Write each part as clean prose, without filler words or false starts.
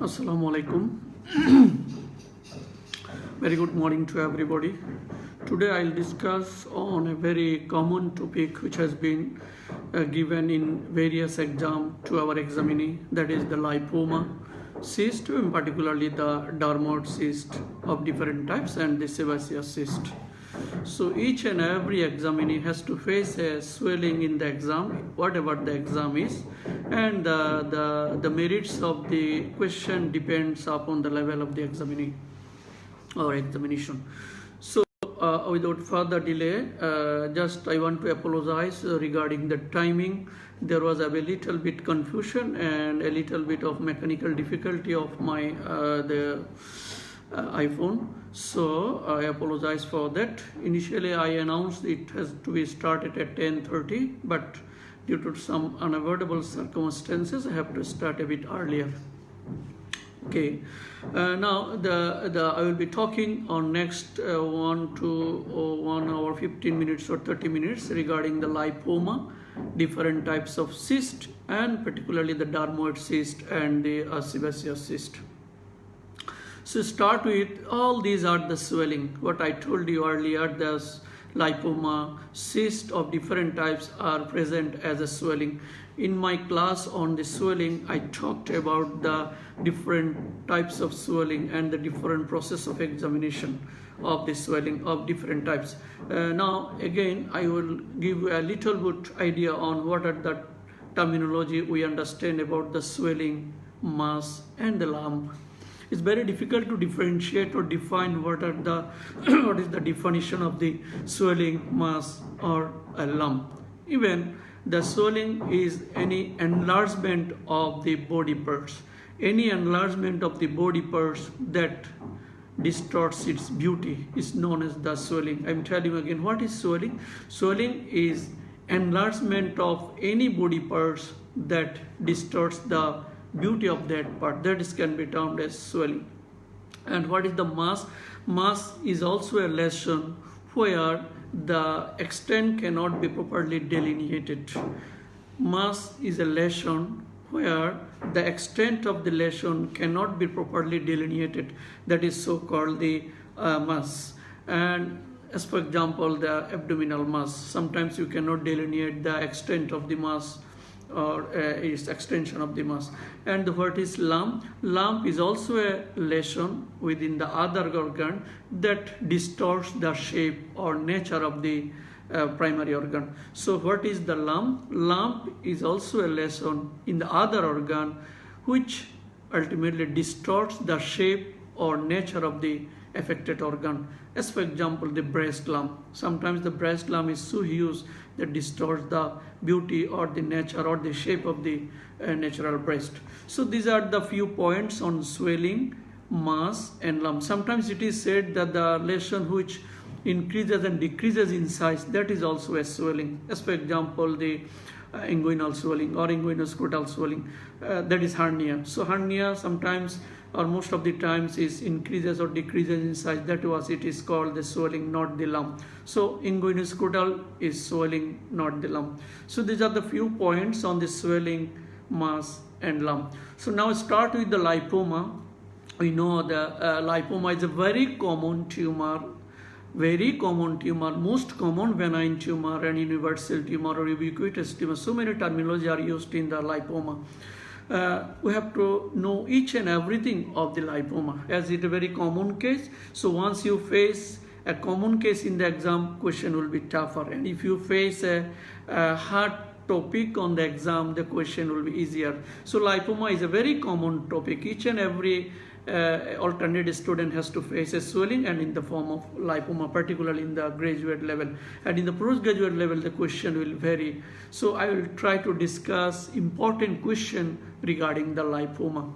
Assalamu alaikum. Very good morning to everybody. Today I'll discuss on a very common topic which has been given in various exams to our examinee, that is the lipoma cyst, and particularly the dermoid cyst of different types and the sebaceous cyst. So each and every examinee has to face a swelling in the exam, whatever the exam is, and the merits of the question depends upon the level of the examinee or examination. So without further delay, just I want to apologize regarding the timing. There was a little bit confusion and a little bit of mechanical difficulty of my iPhone, so I apologize for that. Initially I announced it has to be started at 10:30, but due to some unavoidable circumstances I have to start a bit earlier. Okay, now I will be talking on next 1 to 1 hour 15 minutes or 30 minutes regarding the lipoma, different types of cyst, and particularly the dermoid cyst and the sebaceous cyst. So start with, all these are the swelling. What I told you earlier, the lipoma cyst of different types are present as a swelling. In my class on the swelling, I talked about the different types of swelling and the different process of examination of the swelling of different types. Now again, I will give you a little bit idea on what are the terminology we understand about the swelling, mass, and the lump. It's very difficult to differentiate or define what is the definition of the swelling, mass, or a lump. Even the swelling is any enlargement of the body parts. Any enlargement of the body parts that distorts its beauty is known as the swelling. I'm telling you again, what is swelling? Swelling is enlargement of any body parts that distorts the beauty of that part. That can be termed as swelling. And what is the mass? Mass is also a lesion where the extent cannot be properly delineated. Mass is a lesion where the extent of the lesion cannot be properly delineated. That is so called the mass. And as for example, the abdominal mass, sometimes you cannot delineate the extent of the mass or its extension of the mass. And what is lump? Lump is also a lesion within the other organ that distorts the shape or nature of the primary organ. So what is the lump? Lump is also a lesion in the other organ which ultimately distorts the shape or nature of the affected organ. As for example, the breast lump. Sometimes the breast lump is so huge that distorts the beauty or the nature or the shape of the natural breast. So these are the few points on swelling, mass, and lump. Sometimes it is said that the lesion which increases and decreases in size, that is also a swelling. As for example, the inguinal swelling or inguinoscrotal swelling, that is hernia. So hernia sometimes or most of the times is increases or decreases in size. That was, it is called the swelling, not the lump. So inguinoscrotal is swelling, not the lump. So these are the few points on the swelling, mass, and lump. So now start with the lipoma. We know the lipoma is a very common tumor, most common benign tumor and universal tumor or ubiquitous tumor. So many terminology are used in the lipoma. We have to know each and everything of the lipoma as it is a very common case. So once you face a common case in the exam, question will be tougher, and if you face a hard topic on the exam, the question will be easier. So lipoma is a very common topic. Each and every alternate student has to face a swelling and in the form of lipoma, particularly in the graduate level. And in the postgraduate level, the question will vary. So I will try to discuss important question regarding the lipoma.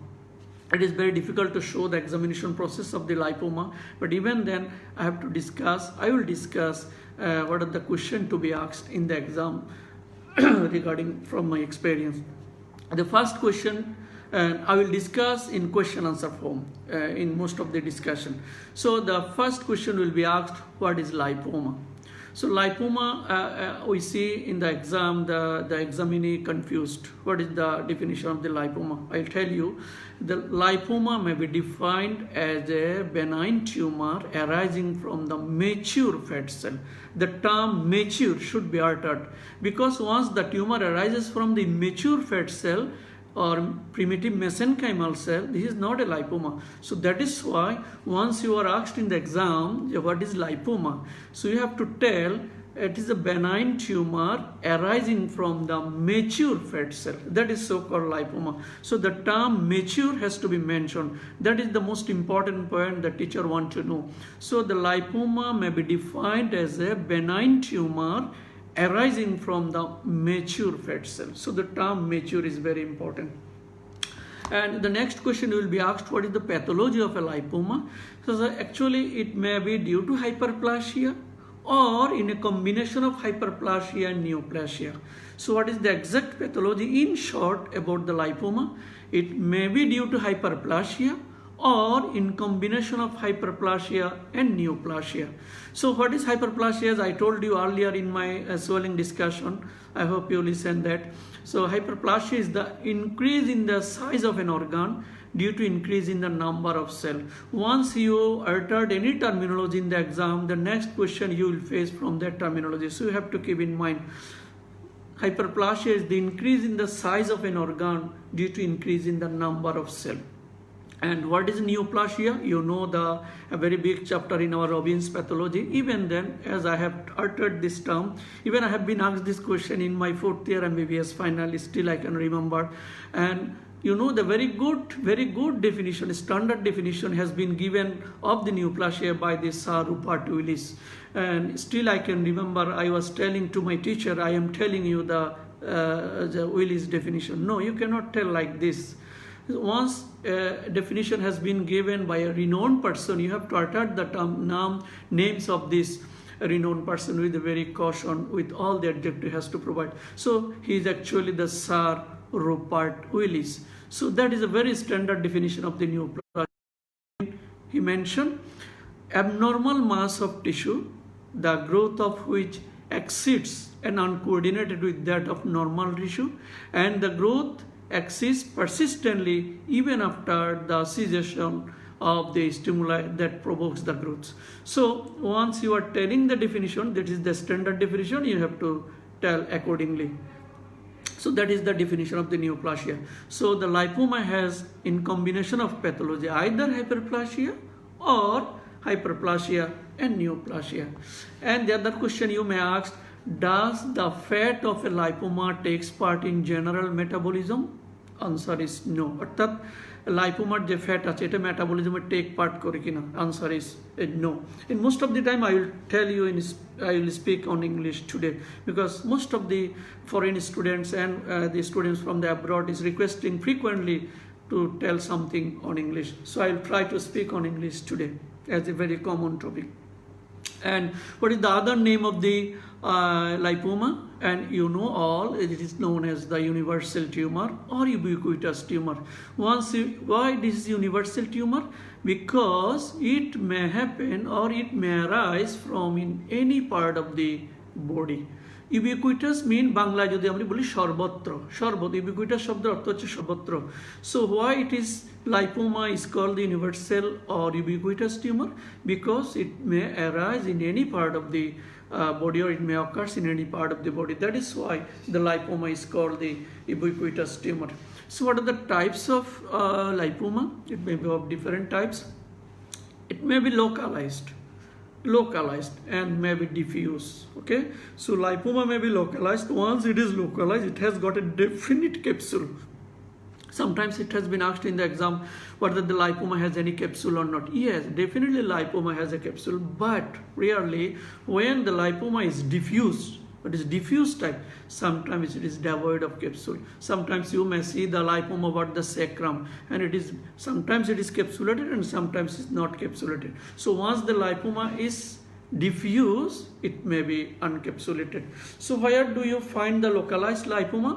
It is very difficult to show the examination process of the lipoma, but even then I will discuss what are the questions to be asked in the exam regarding from my experience. The first question I will discuss in question answer form in most of the discussion. So the first question will be asked, what is lipoma? So lipoma, we see in the exam, the examinee confused. What is the definition of the lipoma? I'll tell you. The lipoma may be defined as a benign tumor arising from the mature fat cell. The term mature should be uttered because once the tumor arises from the mature fat cell or primitive mesenchymal cell, this is not a lipoma. So that is why once you are asked in the exam, what is lipoma? So you have to tell it is a benign tumor arising from the mature fat cell. That is so-called lipoma. So the term mature has to be mentioned. That is the most important point the teacher wants to know. So the lipoma may be defined as a benign tumor arising from the mature fat cell. So the term mature is very important. And the next question you will be asked, what is the pathology of a lipoma? So actually it may be due to hyperplasia or in a combination of hyperplasia and neoplasia. So what is the exact pathology in short about the lipoma? It may be due to hyperplasia or in combination of hyperplasia and neoplasia. So what is hyperplasia? As I told you earlier in my swelling discussion, I hope you listen that. So hyperplasia is the increase in the size of an organ due to increase in the number of cells. Once you uttered any terminology in the exam, the next question you will face from that terminology. So you have to keep in mind, hyperplasia is the increase in the size of an organ due to increase in the number of cells. And what is neoplasia? You know a very big chapter in our Robbins pathology. Even then, as I have uttered this term, even I have been asked this question in my 4th year MBBS final, still I can remember. And you know the very good definition, standard definition has been given of the neoplasia by this Sir Rupert Willis. And still I can remember I was telling to my teacher, I am telling you the Willis definition. No, you cannot tell like this. Once a definition has been given by a renowned person, you have to utter the names of this renowned person with a very caution, with all the adjective has to provide. So he is actually the Sir Rupert Willis. So that is a very standard definition of the neoplasia. He mentioned abnormal mass of tissue, the growth of which exceeds and uncoordinated with that of normal tissue, and the growth exists persistently even after the cessation of the stimuli that provokes the growth. So once you are telling the definition, that is the standard definition, you have to tell accordingly. So that is the definition of the neoplasia. So the lipoma has in combination of pathology either hyperplasia or hyperplasia and neoplasia. And the other question you may ask, does the fat of a lipoma takes part in general metabolism? Answer is no. Arthat lipoma je fat ache eta metabolism take part kore kina? Answer is no. In most of the time I will tell you I will speak on English today because most of the foreign students and the students from the abroad is requesting frequently to tell something on English. So I will try to speak on English today as a very common topic. And what is the other name of the lipoma? And you know all, it is known as the universal tumor or ubiquitous tumor. Why this is universal tumor? Because it may happen or it may arise from in any part of the body. Ubiquitous mean Bangla jodi amra boli সর্বত্র, ubiquitous শব্দের অর্থ হচ্ছে সর্বত্র. So why it is lipoma is called the universal or ubiquitous tumor? Because it may arise in any part of the body or it may occur in any part of the body. That is why the lipoma is called the ubiquitous tumor. So what are the types of lipoma? It may be of different types. It may be localized and may be diffuse. Okay, so lipoma may be localized. Once it is localized, it has got a definite capsule. Sometimes it has been asked in the exam whether the lipoma has any capsule or not. Yes, definitely lipoma has a capsule, but rarely when the lipoma is diffuse, it is diffuse type, sometimes it is devoid of capsule. Sometimes you may see the lipoma about the sacrum and it is sometimes it is capsulated and sometimes it's not capsulated. So once the lipoma is diffuse, it may be uncapsulated. So where do you find the localized lipoma?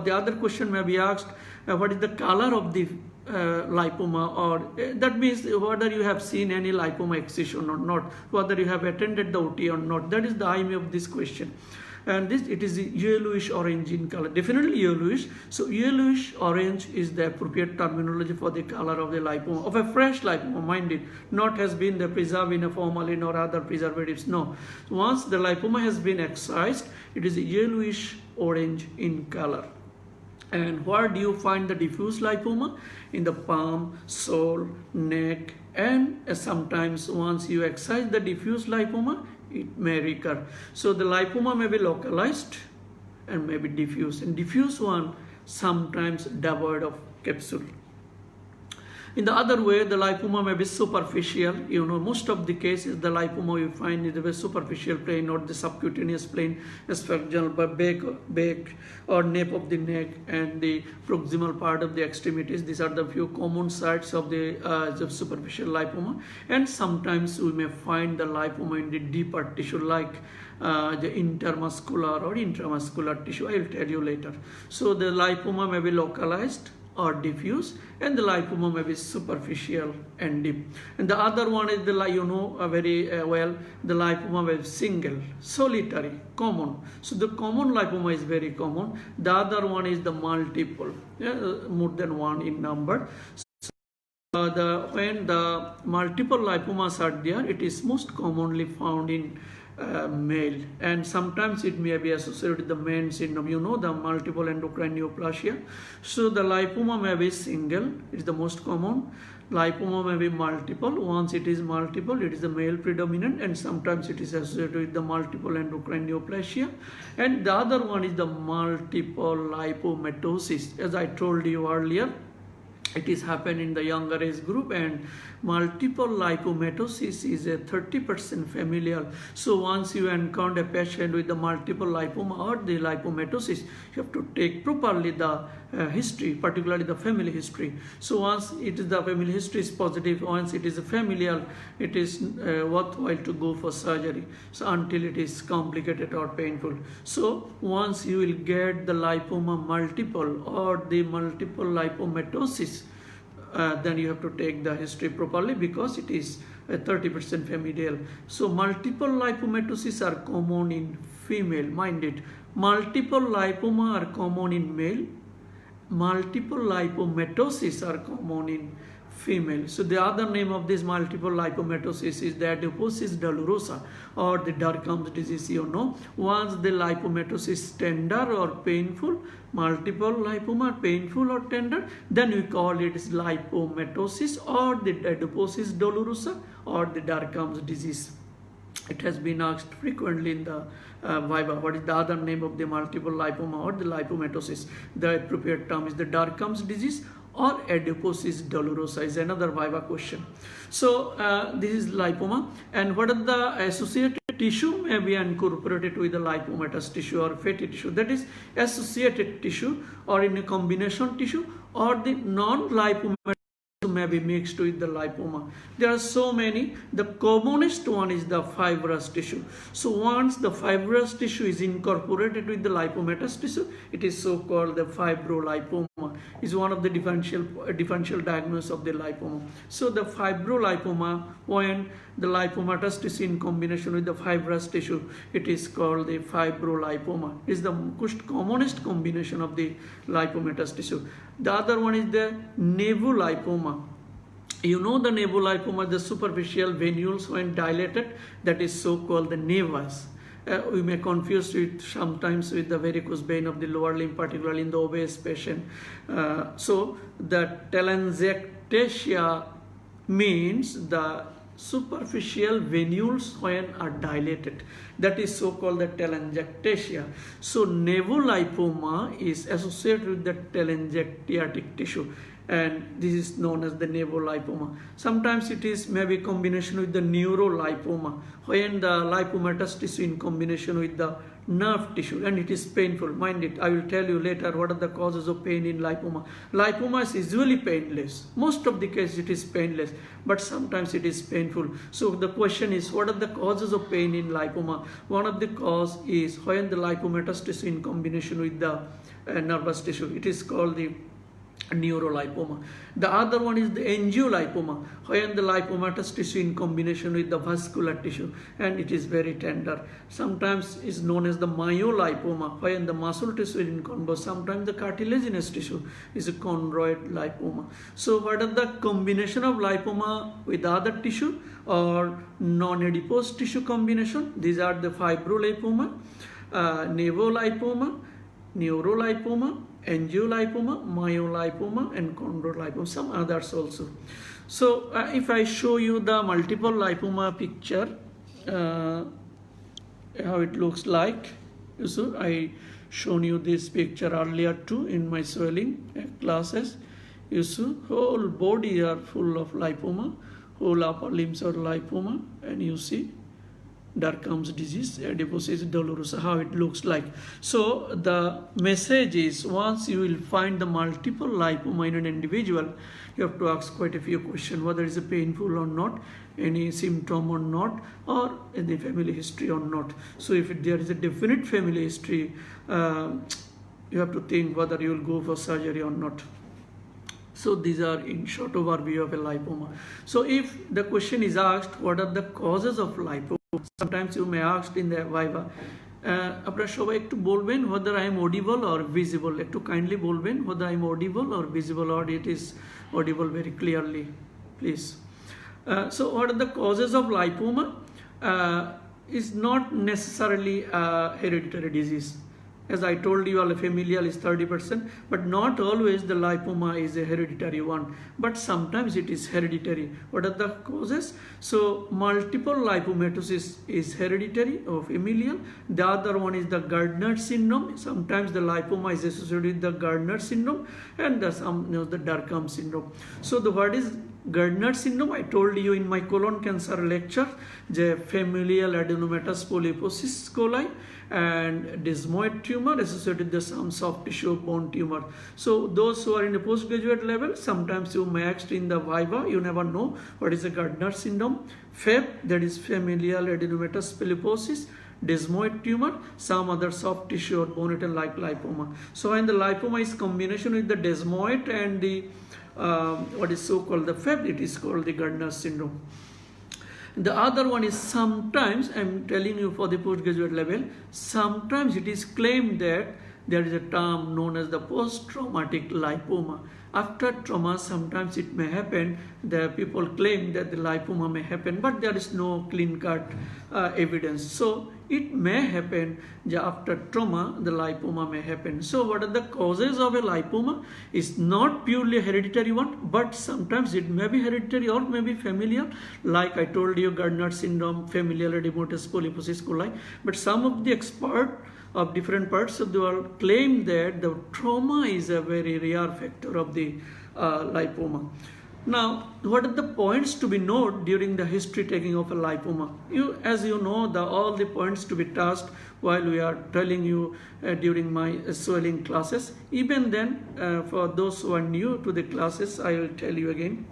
The other question may be asked, what is the color of the lipoma, or that means whether you have seen any lipoma excision or not, whether you have attended the OT or not. That is the aim of this question. And this, it is yellowish orange in color, definitely yellowish. So yellowish orange is the appropriate terminology for the color of the lipoma, of a fresh lipoma, mind it, not has been the preserved in a formalin or other preservatives, no. So once the lipoma has been excised, it is yellowish orange in color. And where do you find the diffuse lipoma? In the palm, sole, neck, and sometimes once you excise the diffuse lipoma, it may recur. So the lipoma may be localized and may be diffuse. And diffuse one sometimes devoid of capsule. In the other way, the lipoma may be superficial. You know, most of the cases, the lipoma you find in the superficial plane, not the subcutaneous plane, as for example, back or nape of the neck and the proximal part of the extremities. These are the few common sites of the superficial lipoma. And sometimes we may find the lipoma in the deeper tissue, like the intermuscular or intramuscular tissue. I will tell you later. So the lipoma may be localized or diffuse, and the lipoma may be superficial and deep. And the other one is the, you know very well, the lipoma may be single, solitary, common. So the common lipoma is very common. The other one is the multiple, more than one in number. So when the multiple lipomas are there, it is most commonly found in male, and sometimes it may be associated with the main syndrome, you know, the multiple endocrine neoplasia. So the lipoma may be single, it is the most common. Lipoma may be multiple. Once it is multiple, it is the male predominant, and sometimes it is associated with the multiple endocrine neoplasia. And the other one is the multiple lipomatosis. As I told you earlier, it is happened in the younger age group, and multiple lipomatosis is a 30% familial. So once you encounter a patient with the multiple lipoma or the lipomatosis, you have to take properly the history, particularly the family history. So once it is the family history is positive, once it is a familial, it is worthwhile to go for surgery. So until it is complicated or painful. So once you will get the lipoma multiple or the multiple lipomatosis, then you have to take the history properly, because it is a 30% familial. So multiple lipomatosis are common in female, mind it. Multiple lipoma are common in male. Multiple lipomatosis are common in female. So the other name of this multiple lipomatosis is the adiposis dolorosa, or the Derkham's disease, you know. Once the lipomatosis is tender or painful, multiple lipoma painful or tender, then we call it lipomatosis or the adiposis dolorosa or the Derkham's disease. It has been asked frequently in the viva, what is the other name of the multiple lipoma or the lipomatosis? The appropriate term is the Derkham's disease or adiposis dolorosa is another viva question. So this is lipoma, and what are the associated tissue may be incorporated with the lipomatous tissue or fatty tissue, that is associated tissue or in a combination tissue, or the non-lipomatous may be mixed with the lipoma. There are so many. The commonest one is the fibrous tissue. So once the fibrous tissue is incorporated with the lipomatous tissue, it is so called the fibrolipoma. Is one of the differential diagnosis of the lipoma. So the fibrolipoma, when the lipomatous tissue in combination with the fibrous tissue, it is called the fibrolipoma. It is the most commonest combination of the lipomatous tissue. The other one is the nevulipoma. You know the nevulipoma, the superficial venules when dilated, that is so called the nevus. We may confuse it sometimes with the varicose vein of the lower limb, particularly in the obese patient. So the telangiectasia means the superficial venules when are dilated. That is so called the telangiectasia. So nevulipoma is associated with the telangiectatic tissue, and this is known as the nevulipoma. Sometimes it is maybe combination with the neurolipoma, when the lipomatous tissue in combination with the nerve tissue, and it is painful. Mind it, I will tell you later what are the causes of pain in lipoma. Lipoma is usually painless. Most of the cases it is painless, but sometimes it is painful. So the question is, what are the causes of pain in lipoma? One of the cause is when the lipomatous tissue in combination with the nervous tissue. It is called the neurolipoma. The other one is the angiolipoma, when the lipomatous tissue in combination with the vascular tissue, and it is very tender. Sometimes is known as the myolipoma, when the muscle tissue is in combo. Sometimes the cartilaginous tissue is a chondroid lipoma. So what are the combination of lipoma with other tissue or non-adipose tissue combination? These are the fibrolipoma, nevolipoma, neurolipoma, angiolipoma, myolipoma, and chondrolipoma, some others also. So if I show you the multiple lipoma picture, how it looks like. So I shown you this picture earlier too in my swelling classes. You see whole body are full of lipoma, whole upper limbs are lipoma, and you see Derkham's disease, adiposis dolorosa, how it looks like. So the message is, once you will find the multiple lipoma in an individual, you have to ask quite a few questions, whether it is painful or not, any symptom or not, or any family history or not. So if there is a definite family history, you have to think whether you will go for surgery or not. So these are in short overview of a lipoma. So if the question is asked, what are the causes of lipoma? Sometimes you may ask in the viva, আপনারা সবাই একটু বলবেন whether I am audible or visible, একটু kindly বলবেন whether I am audible or visible, or it is audible very clearly, please. So what are the causes of lipoma? Is not necessarily a hereditary disease. As I told you, all familial is 30%, but not always the lipoma is a hereditary one, but sometimes it is hereditary. What are the causes? So multiple lipomatosis is hereditary or familial. The other one is the Gardner syndrome. Sometimes the lipoma is associated with the Gardner syndrome, and the Derkham syndrome. So what is Gardner syndrome? I told you in my colon cancer lecture, the familial adenomatous polyposis coli and desmoid tumor associated with some soft tissue bone tumor. So those who are in the postgraduate level, sometimes you may ask in the viva, you never know what is the Gardner syndrome. FAP, that is familial adenomatous polyposis, desmoid tumor, some other soft tissue or bone like lipoma. So when the lipoma is combination with the desmoid and the what is so called the FAP, it is called the Gardner syndrome. The other one is, sometimes, I am telling you for the postgraduate level, sometimes it is claimed that there is a term known as the post-traumatic lipoma. After trauma, sometimes it may happen, the people claim that the lipoma may happen, but there is no clean-cut evidence. So it may happen that after trauma, the lipoma may happen. So what are the causes of a lipoma? It's not purely a hereditary one, but sometimes it may be hereditary or may be familial. Like I told you, Gardner syndrome, familial adenomatous polyposis coli. But some of the experts of different parts of the world claim that the trauma is a very rare factor of the lipoma. Now, what are the points to be noted during the history taking of a lipoma? As you know, all the points to be touched while we are telling you during my swelling classes. Even then, for those who are new to the classes, I will tell you again.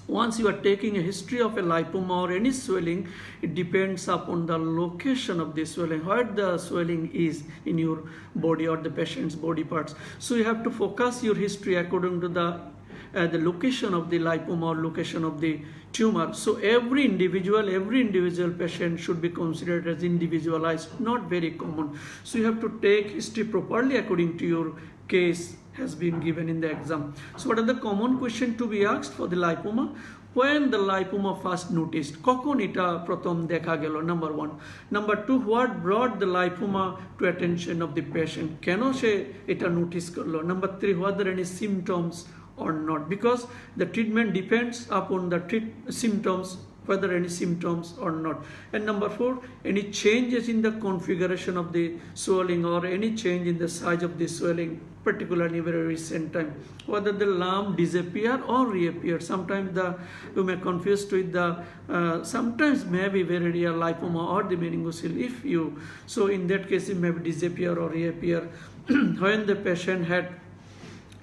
Once you are taking a history of a lipoma or any swelling, it depends upon the location of the swelling, where the swelling is in your body or the patient's body parts. So you have to focus your history according to the location of the lipoma or location of the tumor. So every individual patient should be considered as individualized, not very common. So you have to take history properly according to your case has been given in the exam. So what are the common questions to be asked for the lipoma? When the lipoma first noticed, kokon eta prothom dekha gelo, number one. Number two, what brought the lipoma to attention of the patient? Keno she eta notice karlo. Number three, whether any symptoms or not, because the treatment depends upon the symptoms, whether any symptoms or not. And number four, any changes in the configuration of the swelling or any change in the size of the swelling, particularly very recent time, whether the lump disappear or reappear. Sometimes you may confuse with the sometimes maybe very rare lipoma or the meningocele. So in that case it may disappear or reappear when the patient had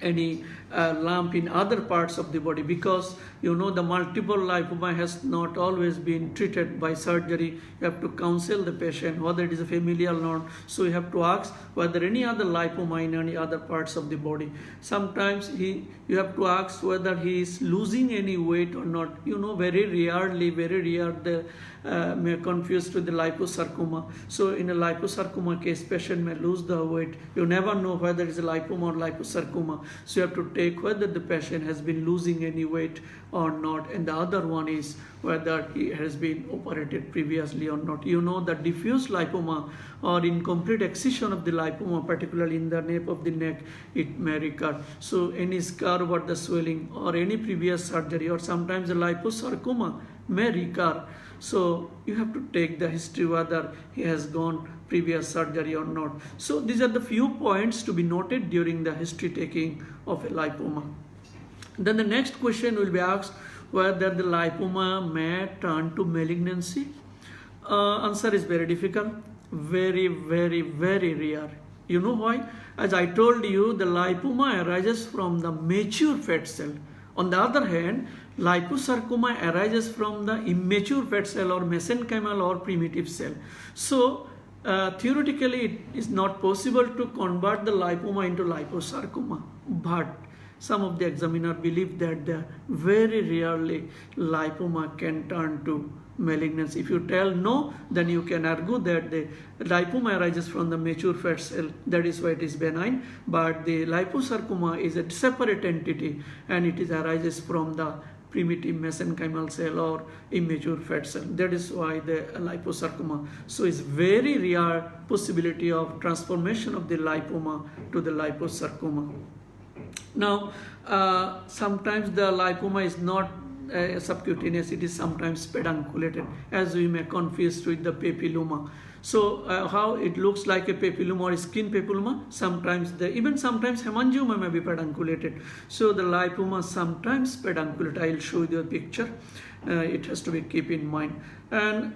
any lump in other parts of the body, because you know the multiple lipoma has not always been treated by surgery. You have to counsel the patient whether it is a familial or not. So you have to ask whether any other lipoma in any other parts of the body. Sometimes you have to ask whether he is losing any weight or not. You know, very rare the may confused with the liposarcoma. So in a liposarcoma case, patient may lose the weight. You never know whether it is a lipoma or liposarcoma. So you have to take whether the patient has been losing any weight or not. And the other one is whether he has been operated previously or not. You know, the diffuse lipoma or incomplete excision of the lipoma, particularly in the nape of the neck, it may recur. So any scar over the swelling or any previous surgery, or sometimes the liposarcoma may recur. So you have to take the history whether he has gone previous surgery or not. So these are the few points to be noted during the history taking of a lipoma. Then the next question will be asked whether the lipoma may turn to malignancy. Answer is very difficult, very rare. You know why? As I told you, the lipoma arises from the mature fat cell. On the other hand, liposarcoma arises from the immature fat cell or mesenchymal or primitive cell. So theoretically it is not possible to convert the lipoma into liposarcoma, but some of the examiners believe that very rarely lipoma can turn to malignancy. If you tell no, then you can argue that the lipoma arises from the mature fat cell, that is why it is benign, but the liposarcoma is a separate entity and it arises from the primitive mesenchymal cell or immature fat cell. That is why the liposarcoma. So it's very rare possibility of transformation of the lipoma to the liposarcoma. Now, sometimes the lipoma is not subcutaneous, it is sometimes pedunculated, as we may confuse with the papilloma. So how it looks like a papilloma or skin papilloma, sometimes sometimes hemangioma may be pedunculated. So the lipoma sometimes pedunculated. I will show you the picture. It has to be keep in mind. And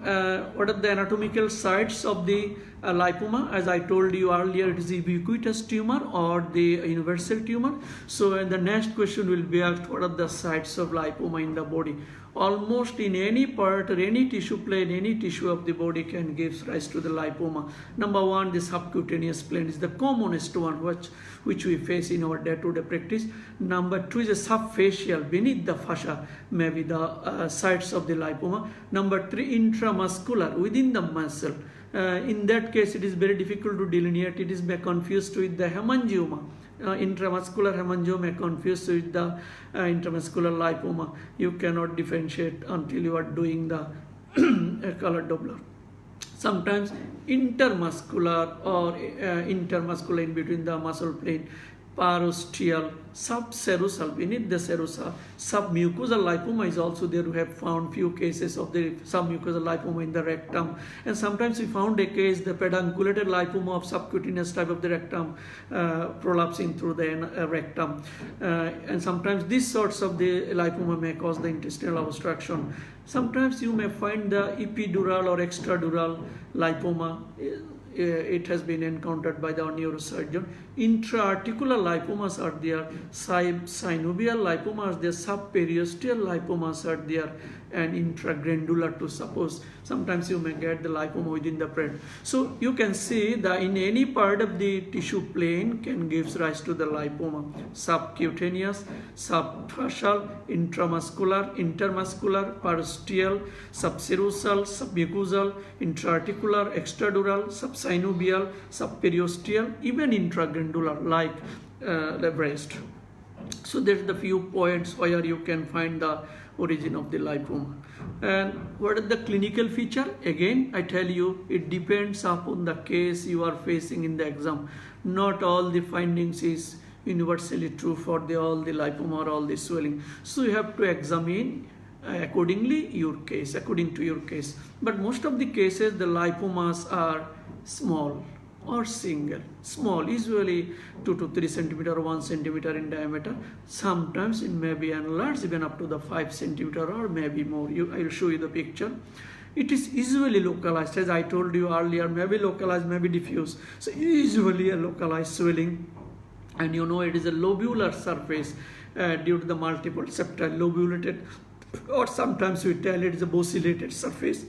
what are the anatomical sites of the lipoma? As I told you earlier, it is the ubiquitous tumor or the universal tumor. So the next question will be asked, what are the sites of lipoma in the body? Almost in any part or any tissue plane, any tissue of the body can give rise to the lipoma. Number one, the subcutaneous plane is the commonest one which we face in our day-to-day practice. Number two is the subfacial, beneath the fascia, maybe the sites of the lipoma. Number three, intramuscular, within the muscle. In that case, it is very difficult to delineate. It is confused with the hemangioma. Intramuscular hemangioma confused with the intramuscular lipoma. You cannot differentiate until you are doing the color Doppler. Sometimes intermuscular or intermuscular in between the muscle plane, parosteal, subserosal, beneath the serosa. Submucosal lipoma is also there. We have found few cases of the submucosal lipoma in the rectum, and sometimes we found a case, the pedunculated lipoma of subcutaneous type of the rectum prolapsing through the rectum, and sometimes these sorts of the lipoma may cause the intestinal obstruction. Sometimes you may find the epidural or extradural lipoma. It has been encountered by the neurosurgeon. Intra-articular lipomas are there, synovial lipomas, there, subperiosteal lipomas are there, and intragrandular to suppose. Sometimes you may get the lipoma within the brain. So you can see that in any part of the tissue plane can give rise to the lipoma. Subcutaneous, subfacial, intramuscular, intermuscular, parosteal, subserosal, submucosal, intraarticular, extradural, subsynovial, subperiosteal, even intragrandular like the breast. So there's the few points where you can find the origin of the lipoma. And what is the clinical feature? Again, I tell you, it depends upon the case you are facing in the exam. Not all the findings is universally true for all the lipoma or all the swelling. So you have to examine according to your case. But most of the cases, the lipomas are small or single. Small, usually 2 to 3 centimeter or 1 centimeter in diameter. Sometimes it may be enlarged even up to the 5 centimeter or maybe more. I will show you the picture. It is usually localized, as I told you earlier, maybe localized, maybe diffuse. So usually a localized swelling and you know it is a lobular surface due to the multiple septa, lobulated, or sometimes we tell it is a bosilated surface,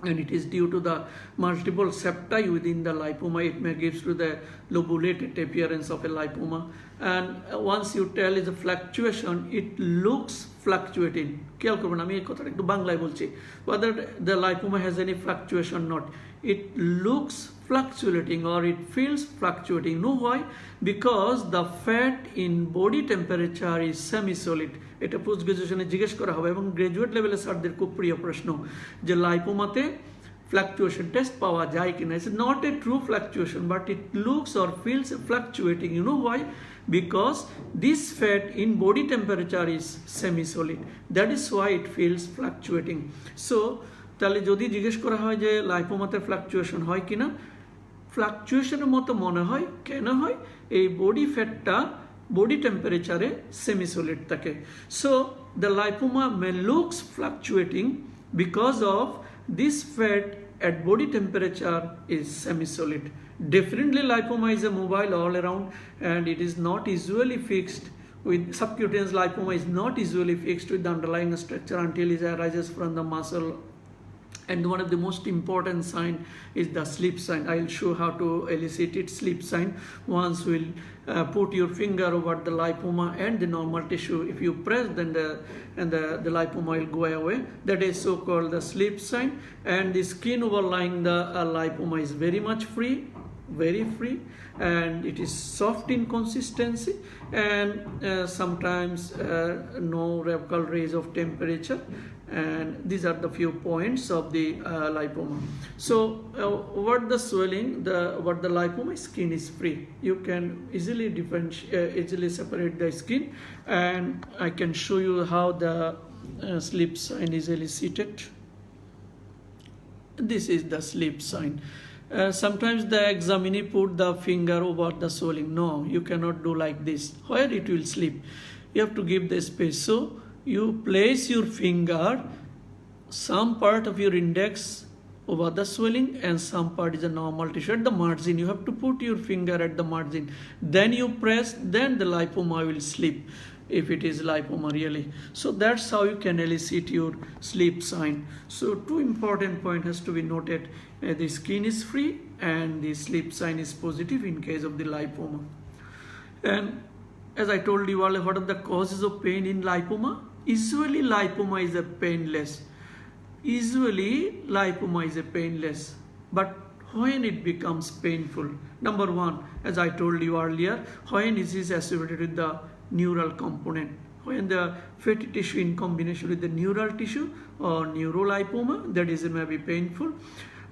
and it is due to the multiple septa within the lipoma. It may give to the lobulated appearance of a lipoma. And once you tell is a fluctuation, it looks fluctuating. Whether the lipoma has any fluctuation or not, it looks fluctuating or it feels fluctuating. No, why? Because the fat in body temperature is semi-solid. এটা post গ্রাজুয়েশনে জিজ্ঞেস করা হবে এবং graduate লেভেলে স্যারদের খুব প্রিয় প্রশ্ন যে লাইপোমাতে fluctuation test পাওয়া যায় কিনা. It's not a true fluctuation, but it looks or feels fluctuating. You know why? Because this fat in body temperature is semi-solid. That is why it feels fluctuating. So তাহলে যদি জিজ্ঞেস করা হয় যে লাইপোমাতে fluctuation হয় কিনা, ফ্লাকচুয়েশনের মতো মনে হয়. কেন হয়? এই বডি ফ্যাটটা body temperature semi-solid থাকে. So the lipoma may looks fluctuating because of this fat at body temperature is semi-solid. Definitely lipoma is a mobile all around, and it is not usually fixed with subcutaneous lipoma is not usually fixed with the underlying structure until it arises from the muscle. And one of the most important sign is the sleep sign. I'll show how to elicit its sleep sign. Once we'll put your finger over the lipoma and the normal tissue. If you press, then the lipoma will go away. That is so-called the sleep sign. And the skin overlying the lipoma is very much free, very free, and it is soft in consistency, and sometimes no radical raise of temperature. And these are the few points of the lipoma. So what the swelling, what the lipoma, skin is free. You can easily easily separate the skin, and I can show you how the sleep sign is elicited. This is the sleep sign. Sometimes the examinee put the finger over the swelling. No, you cannot do like this. Where it will sleep? You have to give the space. So you place your finger, some part of your index over the swelling and some part is a normal tissue at the margin. You have to put your finger at the margin. Then you press, then the lipoma will sleep, if it is lipoma really. So that's how you can elicit your sleep sign. So two important points has to be noted. The skin is free and the sleep sign is positive in case of the lipoma. And as I told you earlier, what are the causes of pain in lipoma? Usually lipoma is a painless. Usually lipoma is a painless. But when it becomes painful, number one, as I told you earlier, when it is associated with the neural component. When the fatty tissue in combination with the neural tissue or neurolipoma, that is may be painful.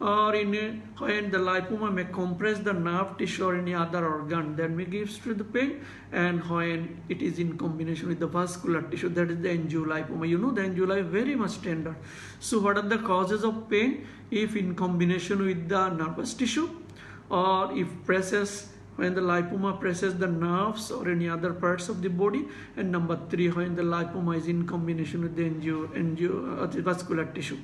Or when the lipoma may compress the nerve tissue or any other organ, that may give to the pain. And when it is in combination with the vascular tissue, that is the angiolipoma. You know the angiolipoma is very much tender. So what are the causes of pain? If in combination with the nervous tissue, or if when the lipoma presses the nerves or any other parts of the body. And number three, when the lipoma is in combination with the vascular tissue.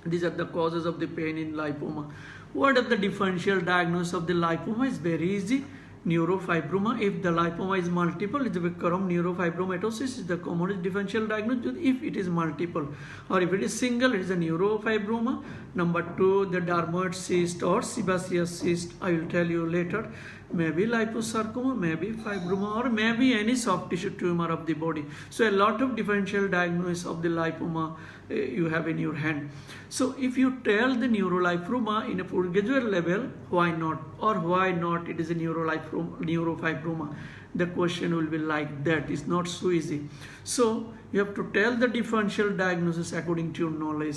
These are the causes of the pain in lipoma. What are the differential diagnosis of the lipoma? Is very easy. Neurofibroma. If the lipoma is multiple, it's a neurofibromatosis is the commonest differential diagnosis if it is multiple. Or if it is single, it is a neurofibroma. Number two, the dermoid cyst or sebaceous cyst. I will tell you later. Maybe liposarcoma, maybe fibroma, or maybe any soft tissue tumor of the body. So a lot of differential diagnosis of the lipoma you have in your hand. So if you tell the neurolipoma in a postgraduate level, why not? Or why not it is a neurofibroma? The question will be like that. It's not so easy. So you have to tell the differential diagnosis according to your knowledge,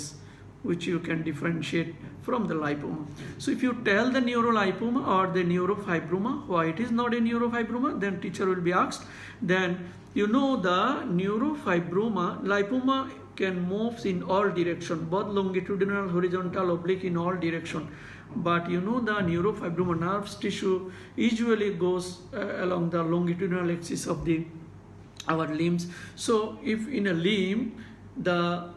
which you can differentiate from the lipoma. So if you tell the neurolipoma or the neurofibroma, why it is not a neurofibroma, then teacher will be asked. Then you know the neurofibroma, lipoma can move in all direction, both longitudinal, horizontal, oblique, in all direction. But you know the neurofibroma nerves tissue usually goes along the longitudinal axis of our limbs. So if in a limb the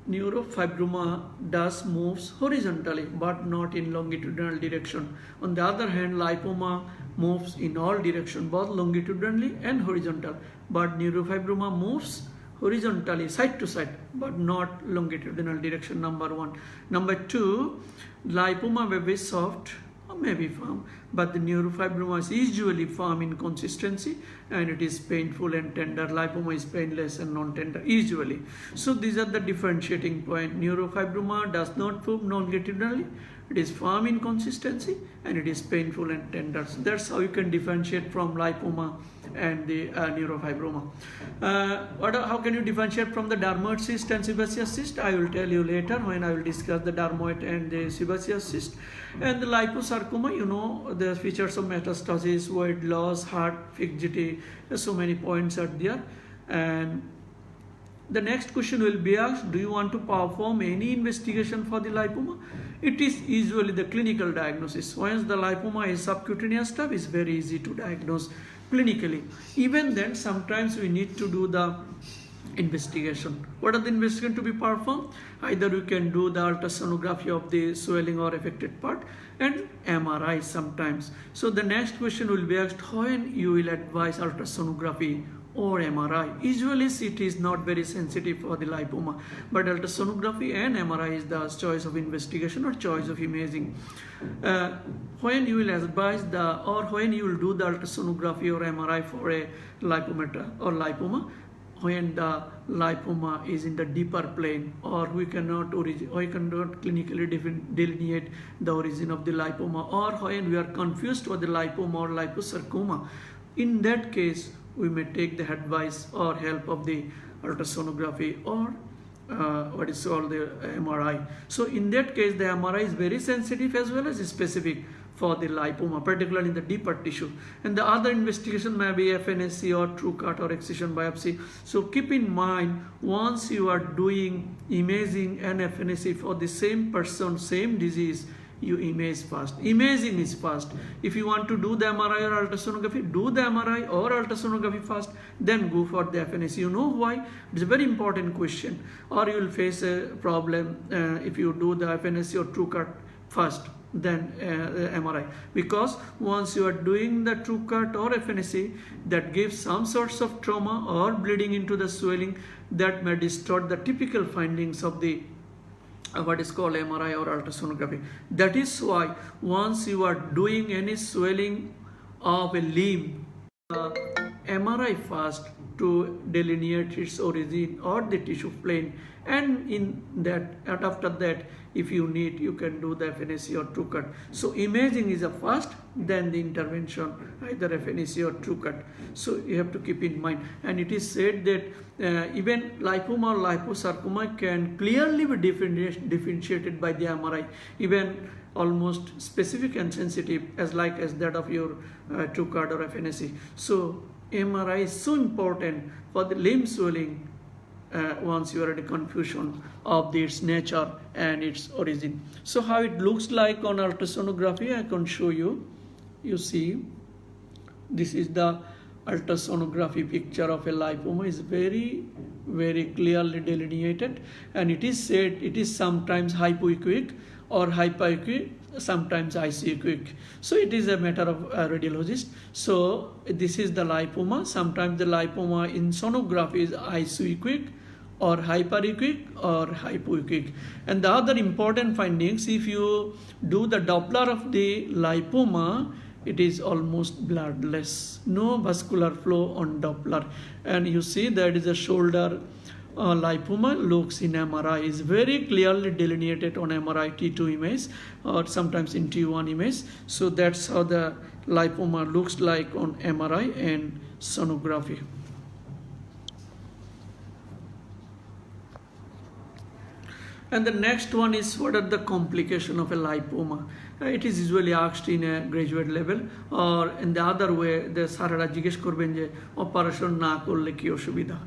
neurofibroma does moves horizontally but not in longitudinal direction. On the other hand, lipoma moves in all direction, both longitudinally and horizontal, but neurofibroma moves horizontally side to side but not longitudinal direction. Number one. Number two, lipoma may be soft or may be firm, but the neurofibroma is usually firm in consistency and it is painful and tender. Lipoma is painless and non-tender usually. So these are the differentiating point. Neurofibroma does not move longitudinally, it is firm in consistency and it is painful and tender. So that's how you can differentiate from lipoma and the neurofibroma. How can you differentiate from the dermoid cyst and sebaceous cyst? I will tell you later when I will discuss the dermoid and the sebaceous cyst. And the liposarcoma, you know the features of metastasis, weight loss, heart fixity, so many points are there. And the next question will be asked, do you want to perform any investigation for the lipoma? It is usually the clinical diagnosis. Once the lipoma is subcutaneous stuff, it's very easy to diagnose clinically. Even then, sometimes we need to do the investigation. What are the investigation to be performed? Either you can do the ultrasonography of the swelling or affected part and MRI sometimes. So the next question will be asked, when you will advise ultrasonography or MRI? Usually CT is not very sensitive for the lipoma, but ultrasonography and MRI is the choice of investigation or choice of imaging. When you will advise when you will do the ultrasonography or MRI for a lipoma or lipoma, when the lipoma is in the deeper plane, or we cannot clinically delineate the origin of the lipoma, or when we are confused with the lipoma or liposarcoma. In that case, we may take the advice or help of the ultrasonography or what is called the MRI. So in that case, the MRI is very sensitive as well as specific for the lipoma, particularly in the deeper tissue. And the other investigation may be FNAC or TrueCut or excision biopsy. So keep in mind, once you are doing imaging and FNAC for the same person, same disease, you image first. Imaging is first. If you want to do the MRI or ultrasonography, do the MRI or ultrasonography first, then go for the FNAC. You know why? It's a very important question. Or you will face a problem if you do the FNAC or TrueCut first, then MRI. Because once you are doing the TrueCut or FNAC, that gives some sorts of trauma or bleeding into the swelling that may distort the typical findings of the what is called MRI or ultrasonography. That is why once you are doing any swelling of a limb, MRI first to delineate its origin or the tissue plane, and after that, if you need, you can do the FNAC or TrueCut. So imaging is a first, then the intervention, either FNAC or TrueCut. So you have to keep in mind. And it is said that even lipoma or liposarcoma can clearly be differentiated by the MRI, even almost specific and sensitive as that of your TrueCut or FNAC. So MRI is so important for the limb swelling once you are at a confusion of its nature and its origin. So how it looks like on ultrasonography, I can show you. You see, this is the ultrasonography picture of a lipoma. Is very, very clearly delineated, and it is said it is sometimes hypoechoic or hyperechoic, sometimes isoechoic. So it is a matter of a radiologist. So this is the lipoma. Sometimes the lipoma in sonography is isoechoic or hyperechoic or hypoechoic. And the other important findings, if you do the Doppler of the lipoma, it is almost bloodless, no vascular flow on Doppler. And you see that is a shoulder lipoma looks in MRI is very clearly delineated on MRI T2 image or sometimes in T1 image. So that's how the lipoma looks like on MRI and sonography. And the next one is, what are the complications of a lipoma? It is usually asked in a graduate level, or in the other way, the sarara jigesh korben je operation na korle ki oshubidha.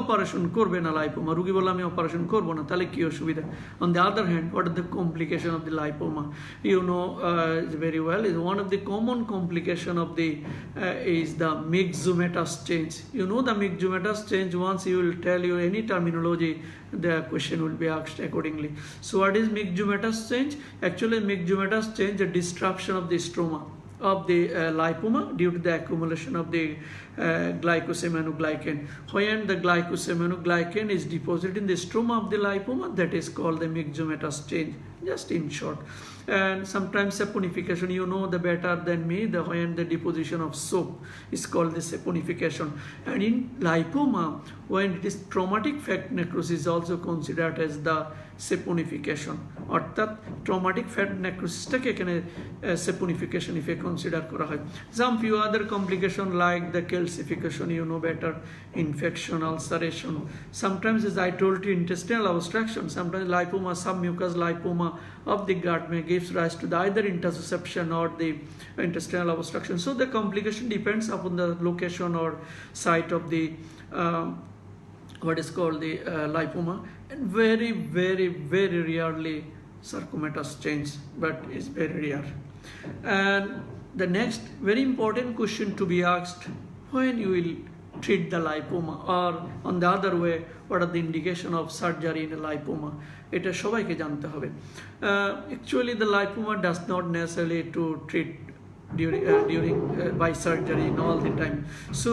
Operation করবে না lipoma, রুগী বলে আমি operation করবো না, তাহলে কি অসুবিধা? On the other hand, what are the complication of the lipoma? You know very well, is one of the common complication of the is the myxomatous change. You know the myxomatous change, once you will tell you any terminology, the question will be asked accordingly. So what is myxomatous change? Actually myxomatous change, the disruption of the stroma of the lipoma due to the accumulation of the glycosaminoglycan. When the glycosaminoglycan is deposited in the stroma of the lipoma, that is called the myxomatous change, just in short. And sometimes saponification, you know the better than me, the when the deposition of soap is called the saponification. And in lipoma, when it is traumatic fat necrosis, is also considered as the saponification. অর্থাৎ traumatic fat নেক্রোসিসটাকে এখানে saponification ইফে consider করা হয়। Some few other complication like the calcification, you know better, infection, ulceration, sometimes as I told you intestinal obstruction, sometimes lipoma, submucous lipoma of the gut may gives rise to the either intussusception or the intestinal obstruction. So the complication depends upon the location or site of the what is called the lipoma, and very rarely sarcomatous change, but it's very rare. And the next very important question to be asked, when you will treat the lipoma, or on the other way, what are the indication of surgery in a lipoma? এটা সবাইকে জানতে হবে। Actually the lipoma does not necessarily to treat during by surgery in all the time. So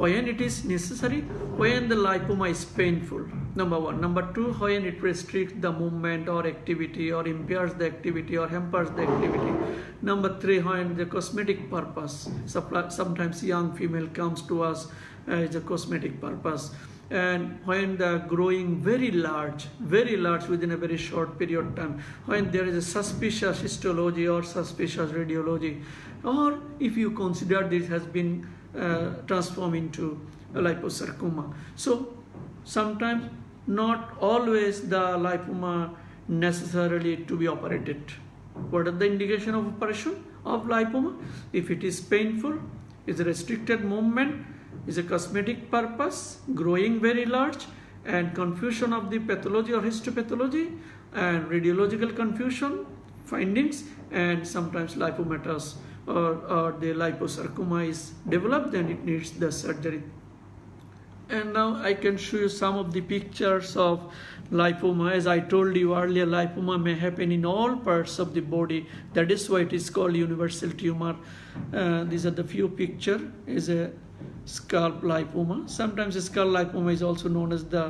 when it is necessary, when the lipoma is painful, number one. Number two, when it restricts the movement or activity, or impairs the activity, or hampers the activity. Number three, when the cosmetic purpose, sometimes young female comes to us as a cosmetic purpose. And when the growing very large within a very short period of time, when there is a suspicious histology or suspicious radiology, or if you consider this has been transformed into a liposarcoma. So sometimes, not always the lipoma necessarily to be operated. What are the indication of operation of lipoma? If it is painful, is a restricted movement, is a cosmetic purpose, growing very large, and confusion of the pathology or histopathology, and radiological confusion findings, and sometimes lipomatous or the liposarcoma is developed, then it needs the surgery. And now I can show you some of the pictures of lipoma. As I told you earlier, lipoma may happen in all parts of the body. That is why it is called universal tumor. These are the few picture. Is a scalp lipoma. Sometimes a skull lipoma is also known as the,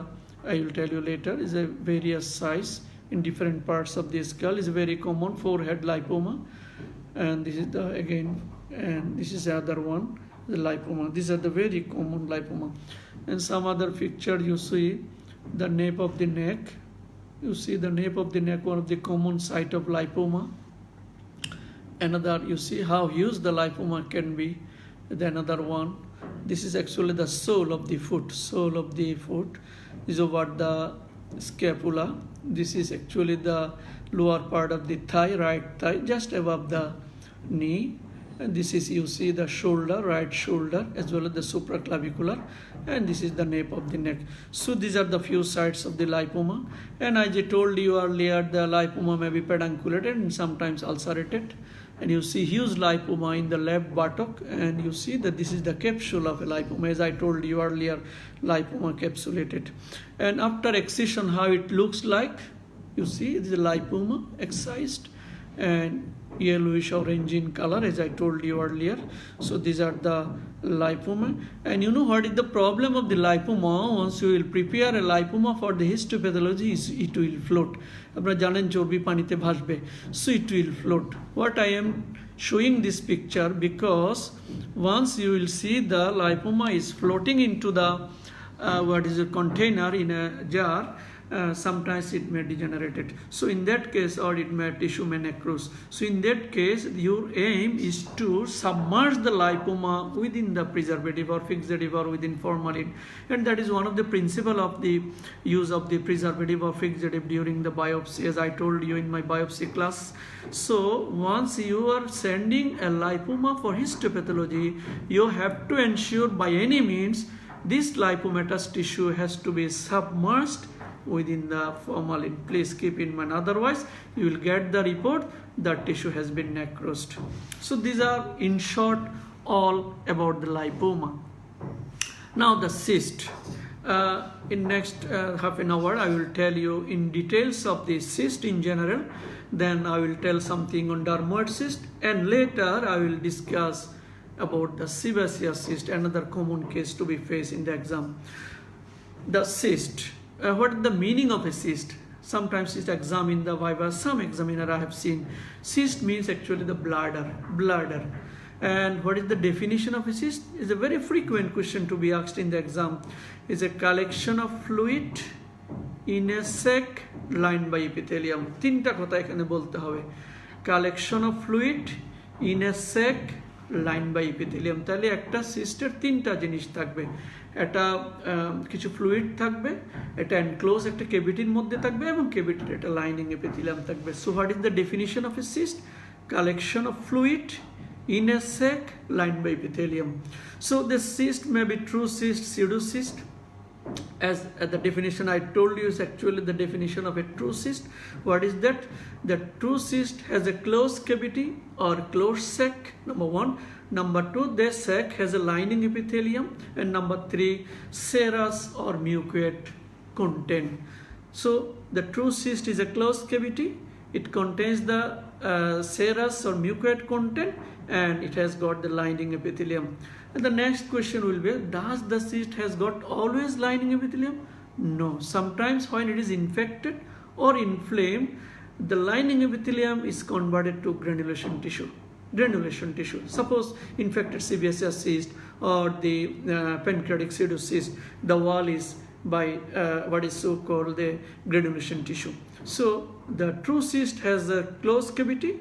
I will tell you later, is a various size in different parts of the skull. Is a very common forehead lipoma. And this is the again, and this is the other one, the lipoma. These are the very common lipoma. And some other picture, you see the nape of the neck. You see the nape of the neck, one of the common site of lipoma. Another, you see how huge the lipoma can be. Then another one, this is actually the sole of the foot. Sole of the foot is over the scapula. This is actually the lower part of the thigh, right thigh, just above the knee. And this is, you see the shoulder, right shoulder, as well as the supraclavicular, and this is the nape of the neck. So these are the few sites of the lipoma. And as I told you earlier, the lipoma may be pedunculated and sometimes ulcerated. And you see huge lipoma in the left buttock, and you see that this is the capsule of a lipoma. As I told you earlier, lipoma capsulated. And after excision, how it looks like, you see it is a lipoma excised and yellowish orange in color, as I told you earlier. So these are the lipoma. And you know what is the problem of the lipoma? Once you will prepare a lipoma for the histopathology, it will float. আপনারা জানেন চর্বি পানিতে ভাসবে, so it will float. What I am showing this picture, because once you will see the lipoma is floating into the what is a container in a jar, sometimes it may degenerate it. So in that case, or it may tissue may necrose. So in that case, your aim is to submerge the lipoma within the preservative or fixative or within formalin. And that is one of the principle of the use of the preservative or fixative during the biopsy, as I told you in my biopsy class. So once you are sending a lipoma for histopathology, you have to ensure by any means this lipomatous tissue has to be submerged within the formalin. Please keep in mind, otherwise you will get the report that tissue has been necrosed. So these are in short all about the lipoma. Now the cyst. In next half an hour I will tell you in details of the cyst in general, then I will tell something on dermoid cyst, and later I will discuss about the sebaceous cyst, another common case to be faced in the exam. The cyst. What is the meaning of a cyst? Sometimes it's exam in the viva, some examiner I have seen. Cyst means actually the bladder. And what is the definition of a cyst? Is a very frequent question to be asked in the exam. Is a collection of fluid in a sac lined by epithelium. তিনটা কথা এখানে বলতে হবে। Collection of fluid in a sac lined by epithelium. তাহলে একটা সিস্টের তিনটা জিনিস থাকবে। এটা কিছু ফ্লুইড থাকবে, এটা এনক্লোজ একটা ক্যাভিটির মধ্যে থাকবে, এবং ক্যাভিটির একটা লাইনিং এপিথেলিয়াম থাকবে। So what is the definition of A cyst? Collection of fluid in a sac lined by epithelium. So the cyst may be true cyst, pseudocyst. As the definition I told you is actually the definition of a true cyst. What is that? The true cyst has a closed cavity or closed sac, number one. Number two, the sac has a lining epithelium. And number three, serous or mucoid content. So the true cyst is a closed cavity. It contains the serous or mucoid content, and it has got the lining epithelium. And the next question will be, does the cyst has got always lining epithelium? No. Sometimes when it is infected or inflamed, the lining epithelium is converted to granulation tissue. Suppose infected sebaceous cyst or the pancreatic pseudocyst, the wall is by what is so called the granulation tissue. So the true cyst has a closed cavity,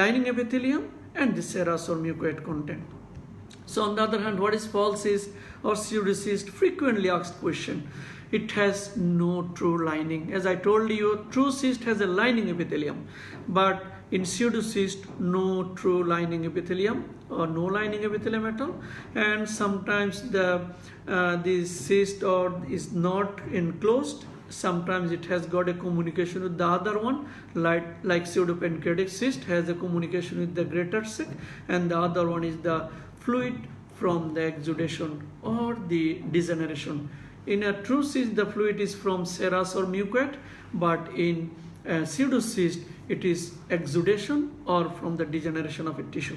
lining epithelium, and the serous or mucoid content. So on the other hand, what is false cyst or pseudocyst? Frequently asked question. It has no true lining. As I told you, true cyst has a lining epithelium, but in pseudocyst, no true lining epithelium or no lining epithelium at all. And sometimes the cyst or is not enclosed. Sometimes it has got a communication with the other one, like pseudopancreatic cyst has a communication with the greater sac, and the other one is the fluid from the exudation or the degeneration. In a true cyst, the fluid is from serous or mucoid, but in pseudocyst, it is exudation or from the degeneration of a tissue.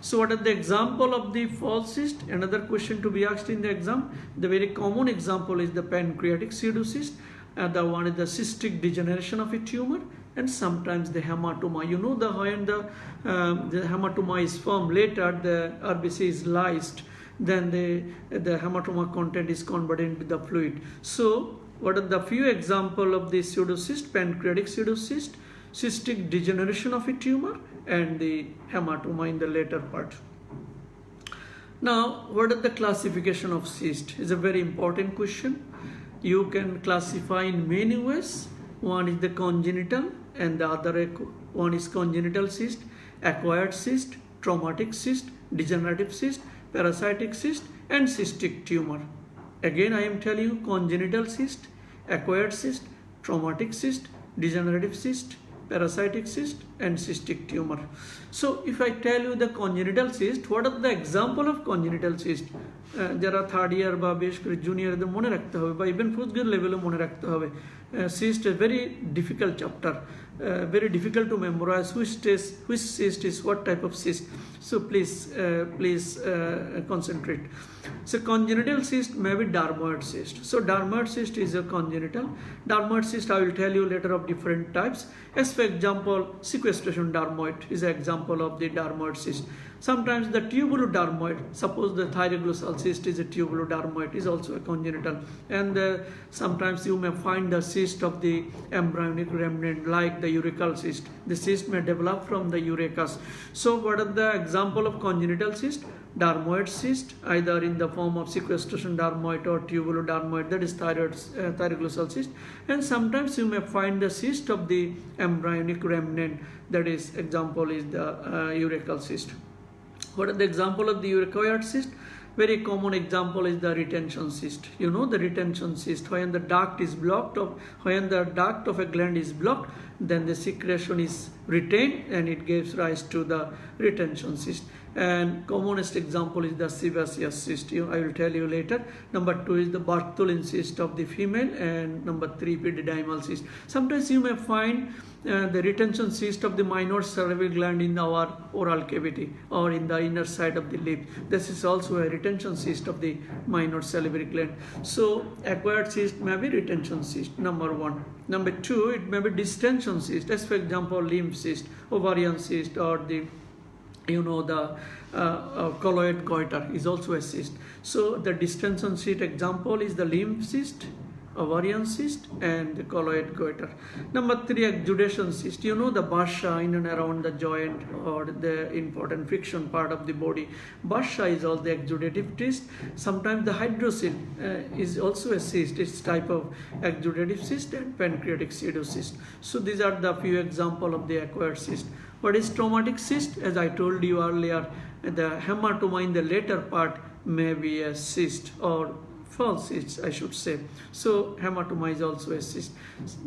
So what are the example of the false cyst? Another question to be asked in the exam. The very common example is the pancreatic pseudocyst. The one is the cystic degeneration of a tumor, and sometimes the hematoma. You know, when the hematoma is formed, later the RBC is lysed, then the hematoma content is converted into the fluid. So what are the few example of the pseudocyst? Pancreatic pseudocyst, cystic degeneration of a tumor, and the hematoma in the later part. Now, what are the classification of cyst? Is a very important question. You can classify in many ways. One is the congenital, and the other one is congenital cyst, acquired cyst, traumatic cyst, degenerative cyst, parasitic cyst, and cystic tumor. Again, I am telling you, congenital cyst, acquired cyst, traumatic cyst, degenerative cyst, parasitic cyst, and cystic tumor. So if I tell you the congenital cyst, what are the example of congenital cyst? যারা third year বা বেশ করে জুনিয়রদের মনে রাখতে হবে, বা even post grade লেভেলে মনে রাখতে হবে। cyst is very difficult chapter, very difficult to memorize which cyst is what type of cyst. So please concentrate. So congenital cyst may be dermoid cyst. So dermoid cyst is a congenital. Dermoid cyst I will tell you later of different types. As for example, sequestration dermoid is an example of the dermoid cyst. Sometimes the tubulodermoid, suppose the thyroglossal cyst is a tubulodermoid, is also a congenital. And sometimes you may find the cyst of the embryonic remnant like the urachal cyst. The cyst may develop from the urachus. So what are the example of congenital cyst? Dermoid cyst, either in the form of sequestration dermoid or tubulodermoid, that is thyroglossal cyst. And sometimes you may find the cyst of the embryonic remnant, that is example is the urachal cyst. What are the example of the acquired cyst? Very common example is the retention cyst. You know the retention cyst, when the duct is blocked, when the duct of a gland is blocked, then the secretion is retained and it gives rise to the retention cyst. And commonest example is the sebaceous cyst. I will tell you later. Number 2 is the Bartholin cyst of the female, and number 3 epididymal cyst. Sometimes you may find the retention cyst of the minor salivary gland in our oral cavity or in the inner side of the lip. This is also a retention cyst of the minor salivary gland. So acquired cyst may be retention cyst, number 1. Number 2, it may be distension cyst, as for example lymph cyst, ovarian cyst, or the colloid goiter is also a cyst. So the distension cyst example is the lymph cyst, ovarian cyst, and the colloid goiter. Number 3, exudation cyst. The bursa in and around the joint or the important friction part of the body. Bursa is also the exudative cyst. Sometimes the hydrocele is also a cyst. It's type of exudative cyst and pancreatic pseudocyst. So these are the few examples of the acquired cyst. What is traumatic cyst? As I told you earlier, the hematoma in the later part may be a cyst or false cyst, I should say. So hematoma is also a cyst.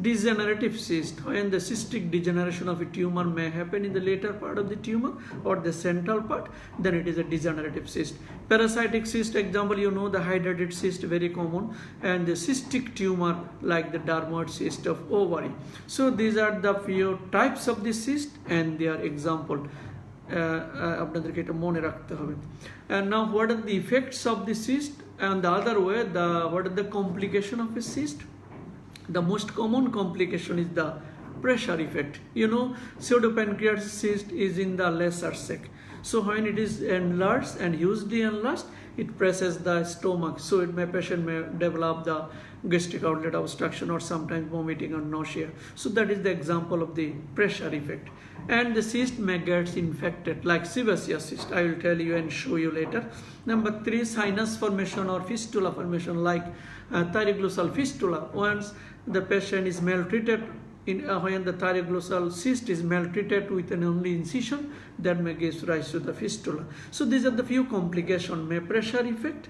Degenerative cyst, when the cystic degeneration of a tumor may happen in the later part of the tumor or the central part, then it is a degenerative cyst. Parasitic cyst example, the hydrated cyst, very common, and the cystic tumor like the dermoid cyst of ovary. So these are the few types of the cyst and their example. আপনাদেরকে এটা মনে রাখতে হবে. And now what are the effects of the cyst? And the other way, what are the complication of a cyst? The most common complication is the pressure effect. Pseudopancreatic cyst is in the lesser sac. So when it is enlarged and hugely enlarged, it presses the stomach. So patient may develop the gastric outlet obstruction or sometimes vomiting or nausea. So that is the example of the pressure effect. And the cyst may get infected like sebaceous cyst. I will tell you and show you later. Number 3, sinus formation or fistula formation like thyroglossal fistula. Once the patient is maltreated, when the thyroglossal cyst is maltreated with an only incision, that may give rise to the fistula. So these are the few complications. May pressure effect,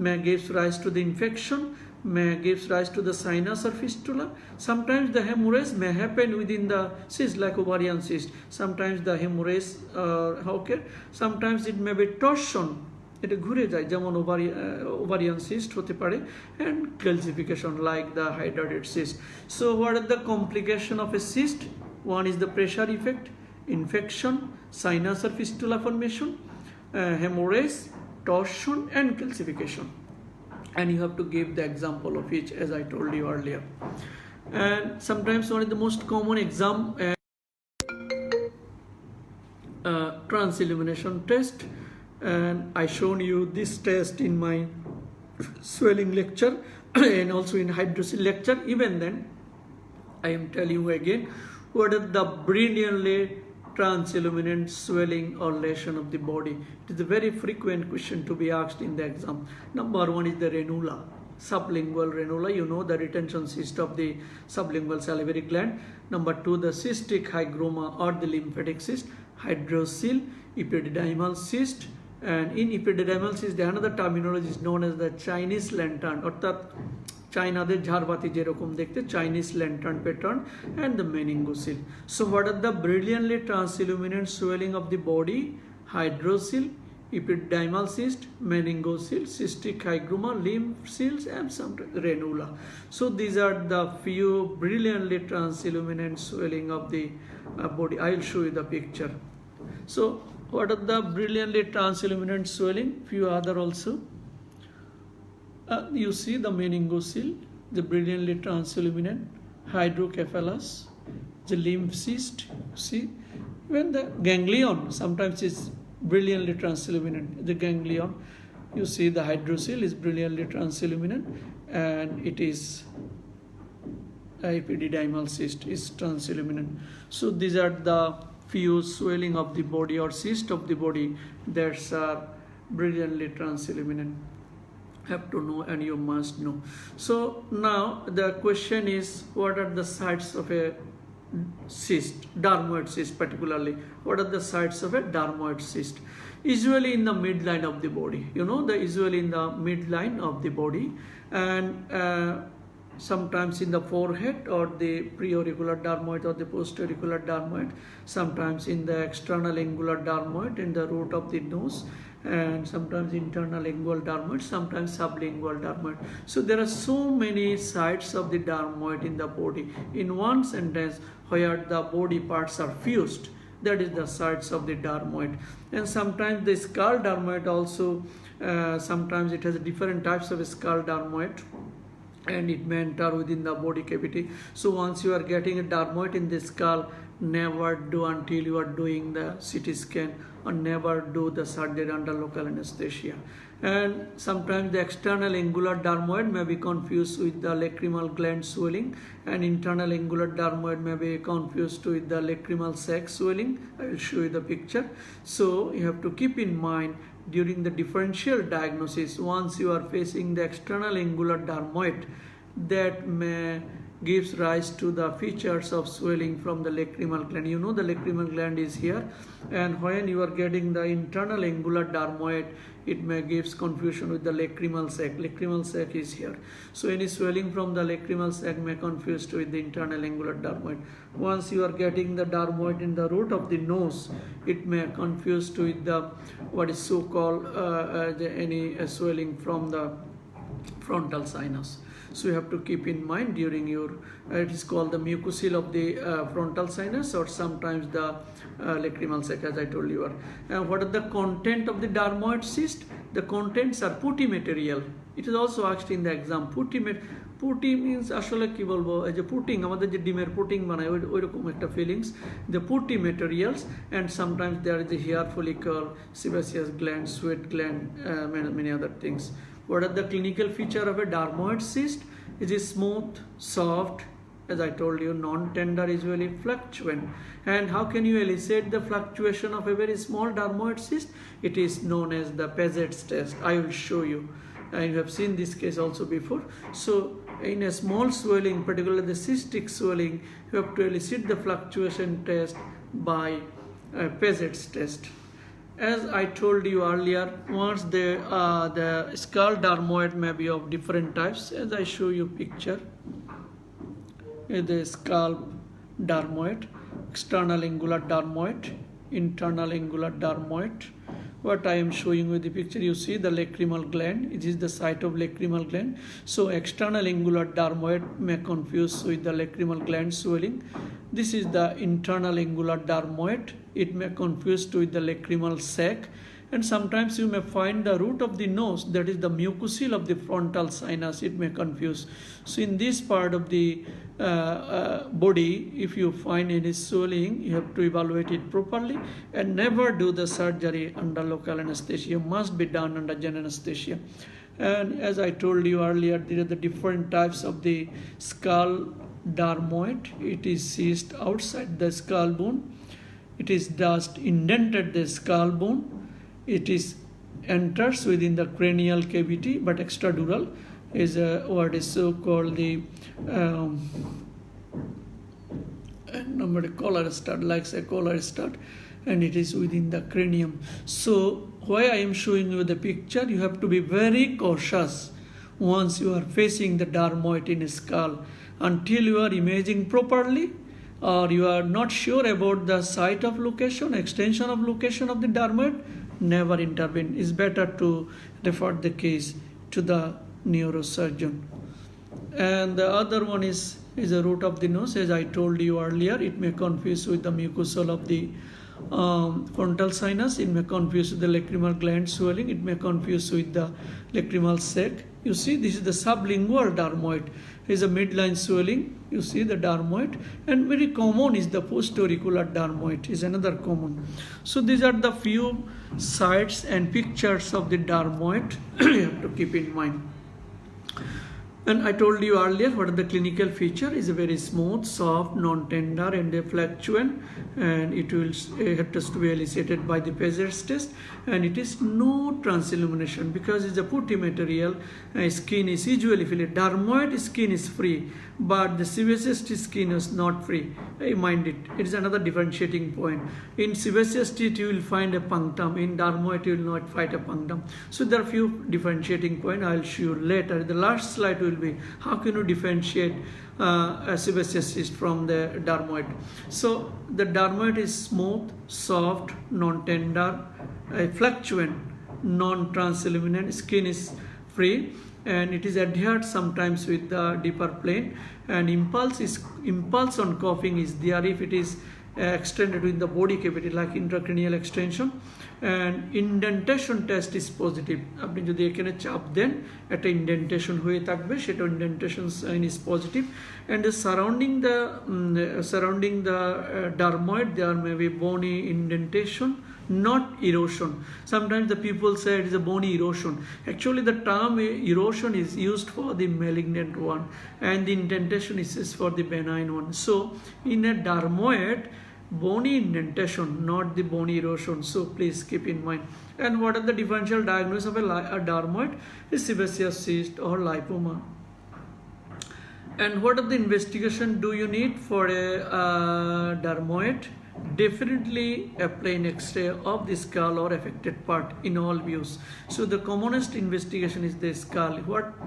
may give rise to the infection, may give rise to the sinus or fistula. Sometimes the hemorrhage may happen within the cyst like ovarian cyst. Sometimes the hemorrhage, sometimes it may be torsion. এটা ঘুরে যায় যেমন ovarian cyst হতে পারে, and calcification like the hydrated cyst. So what are the complication of a cyst? One is the pressure effect, infection, sinus or fistula formation, hemorrhage, torsion, and calcification. And you have to give the example of each as I told you earlier. And sometimes one of the most common transillumination test. And I shown you this test in my swelling lecture and also in hydrocele lecture. Even then, I am telling you again, what are the brilliantly transilluminant swelling or lesion of the body? It is a very frequent question to be asked in the exam. Number 1 is the ranula, sublingual ranula, the retention cyst of the sublingual salivary gland. Number 2, the cystic hygroma or the lymphatic cyst, hydrocele, epididymal cyst. And in epididymal cyst, the another terminology is known as the Chinese lantern, অর্থাৎ চাইনাদের ঝাড়বাতি যেরকম দেখতে, Chinese lantern pattern, and the meningocele. So what are the brilliantly transilluminant swelling of the body? Hydrocele, epididymal cyst, meningocele, cystic hygroma, lymph cells, and sometimes ranula. So these are the few brilliantly transilluminant swelling of the body. I will show you the picture. So what are the brilliantly transilluminant swelling? Few other also. You see the meningocele, the brilliantly transilluminant, hydrocephalus, the lymph cyst. See, when the ganglion sometimes is brilliantly transilluminant, the ganglion, you see the hydrocele is brilliantly transilluminant, and it is epididymal cyst is transilluminant. So these are the few swelling of the body or cyst of the body that are brilliantly transilluminant. Have to know and you must know. So now the question is, what are the sites of a cyst, dermoid cyst particularly. What are the sites of a dermoid cyst? Usually in the midline of the body, usually in the midline of the body, and sometimes in the forehead or the preauricular dermoid or the postauricular dermoid, sometimes in the external angular dermoid in the root of the nose, and sometimes internal lingual dermoid, sometimes sublingual dermoid. So there are so many sites of the dermoid in the body. In one sentence, where the body parts are fused, that is the sites of the dermoid. And sometimes the skull dermoid also, sometimes it has different types of skull dermoid, and it may enter within the body cavity. So once you are getting a dermoid in the skull, never do until you are doing the CT scan, or never do the surgery under local anesthesia. And sometimes the external angular dermoid may be confused with the lacrimal gland swelling, and internal angular dermoid may be confused with the lacrimal sac swelling. I will show you the picture. So you have to keep in mind during the differential diagnosis, once you are facing the external angular dermoid, that may gives rise to the features of swelling from the lacrimal gland. The lacrimal gland is here, and when you are getting the internal angular dermoid, it may gives confusion with the lacrimal sac. Lacrimal sac is here. So any swelling from the lacrimal sac may confuse with the internal angular dermoid. Once you are getting the dermoid in the root of the nose, it may confuse with the what is so called any swelling from the frontal sinus. So you have to keep in mind during your, it is called the mucocele of the frontal sinus, or sometimes the lacrimal sac, as I told you. And what are the content of the dermoid cyst? The contents are putty material. It is also asked in the exam. Putty means আসলে কি বলবো, এই যে putting, আমাদের যে ডিমের putting বানায় ওইরকম একটা feelings, the putty materials, and sometimes there is the hair follicle, sebaceous gland, sweat gland, many other things. What are the clinical feature of a dermoid cyst? It is smooth, soft, as I told you, non-tender, usually fluctuant. And how can you elicit the fluctuation of a very small dermoid cyst? It is known as the Paget's test. I will show you. You have seen this case also before. So in a small swelling, particularly the cystic swelling, you have to elicit the fluctuation test by Paget's test. As I told you earlier, once the skull dermoid may be of different types, as I show you picture, the skull dermoid, external angular dermoid, internal angular dermoid. What I am showing with the picture, you see the lacrimal gland. It is the site of lacrimal gland. So external angular dermoid may confuse with the lacrimal gland swelling. This is the internal angular dermoid. It may confuse with the lacrimal sac. And sometimes you may find the root of the nose, that is the mucocele of the frontal sinus. It may confuse. So in this part of the body, if you find any swelling, you have to evaluate it properly, and never do the surgery under local anesthesia. Must be done under general anesthesia. And as I told you earlier, there are the different types of the skull dermoid. It is cyst outside the skull bone. It is just indented the skull bone. It is enters within the cranial cavity, but extradural is what is so called the collar stud, like a collar stud, and it is within the cranium. So why I am showing you the picture, you have to be very cautious once you are facing the dermoid in a skull. Until you are imaging properly, or you are not sure about the site of location, extension of location of the dermoid, never intervene. It's better to refer the case to the neurosurgeon. And the other one is the root of the nose. As I told you earlier, it may confuse with the mucosal of the frontal sinus. It may confuse with the lacrimal gland swelling. It may confuse with the lacrimal sac. You see, this is the sublingual dermoid. It is a midline swelling. You see the dermoid, and very common is the postauricular dermoid is another common. So these are the few sites and pictures of the dermoid you have to keep in mind. And I told you earlier what are the clinical feature is a very smooth, soft, non-tender, and a fluctuant, and it has to be elicited by the Paget's test, and it is no transillumination because it's a putty material. Skin is usually filled. Dermoid skin is free, but the sebaceous skin is not free. mind it. It is another differentiating point. In sebaceous teeth you will find a punctum. In dermoid you will not find a punctum. So there are few differentiating points. I will show you later. The last slide will be how can you differentiate a sebaceous cyst from the dermoid. So the dermoid is smooth, soft, non-tender, fluctuant, non-transilluminant, skin is free, and it is adhered sometimes with the deeper plane, and impulse on coughing is there if it is extended in the body cavity like intracranial extension, and indentation test is positive. আপনি যদি এখানে চাপ দেন একটা indentation হয়ে থাকবে, সেটা indentation sign is positive, and surrounding the dermoid there may be bony indentation, not erosion. Sometimes the people say it is a bony erosion. Actually the term erosion is used for the malignant one, and the indentation is for the benign one. So in a dermoid, bony indentation, not the bony erosion. So please keep in mind. And what are the differential diagnosis of a dermoid? Is sebaceous cyst or lipoma. And what are the investigation do you need for a dermoid? Definitely a plain X-ray of the skull or affected part in all views. So the commonest investigation is the skull.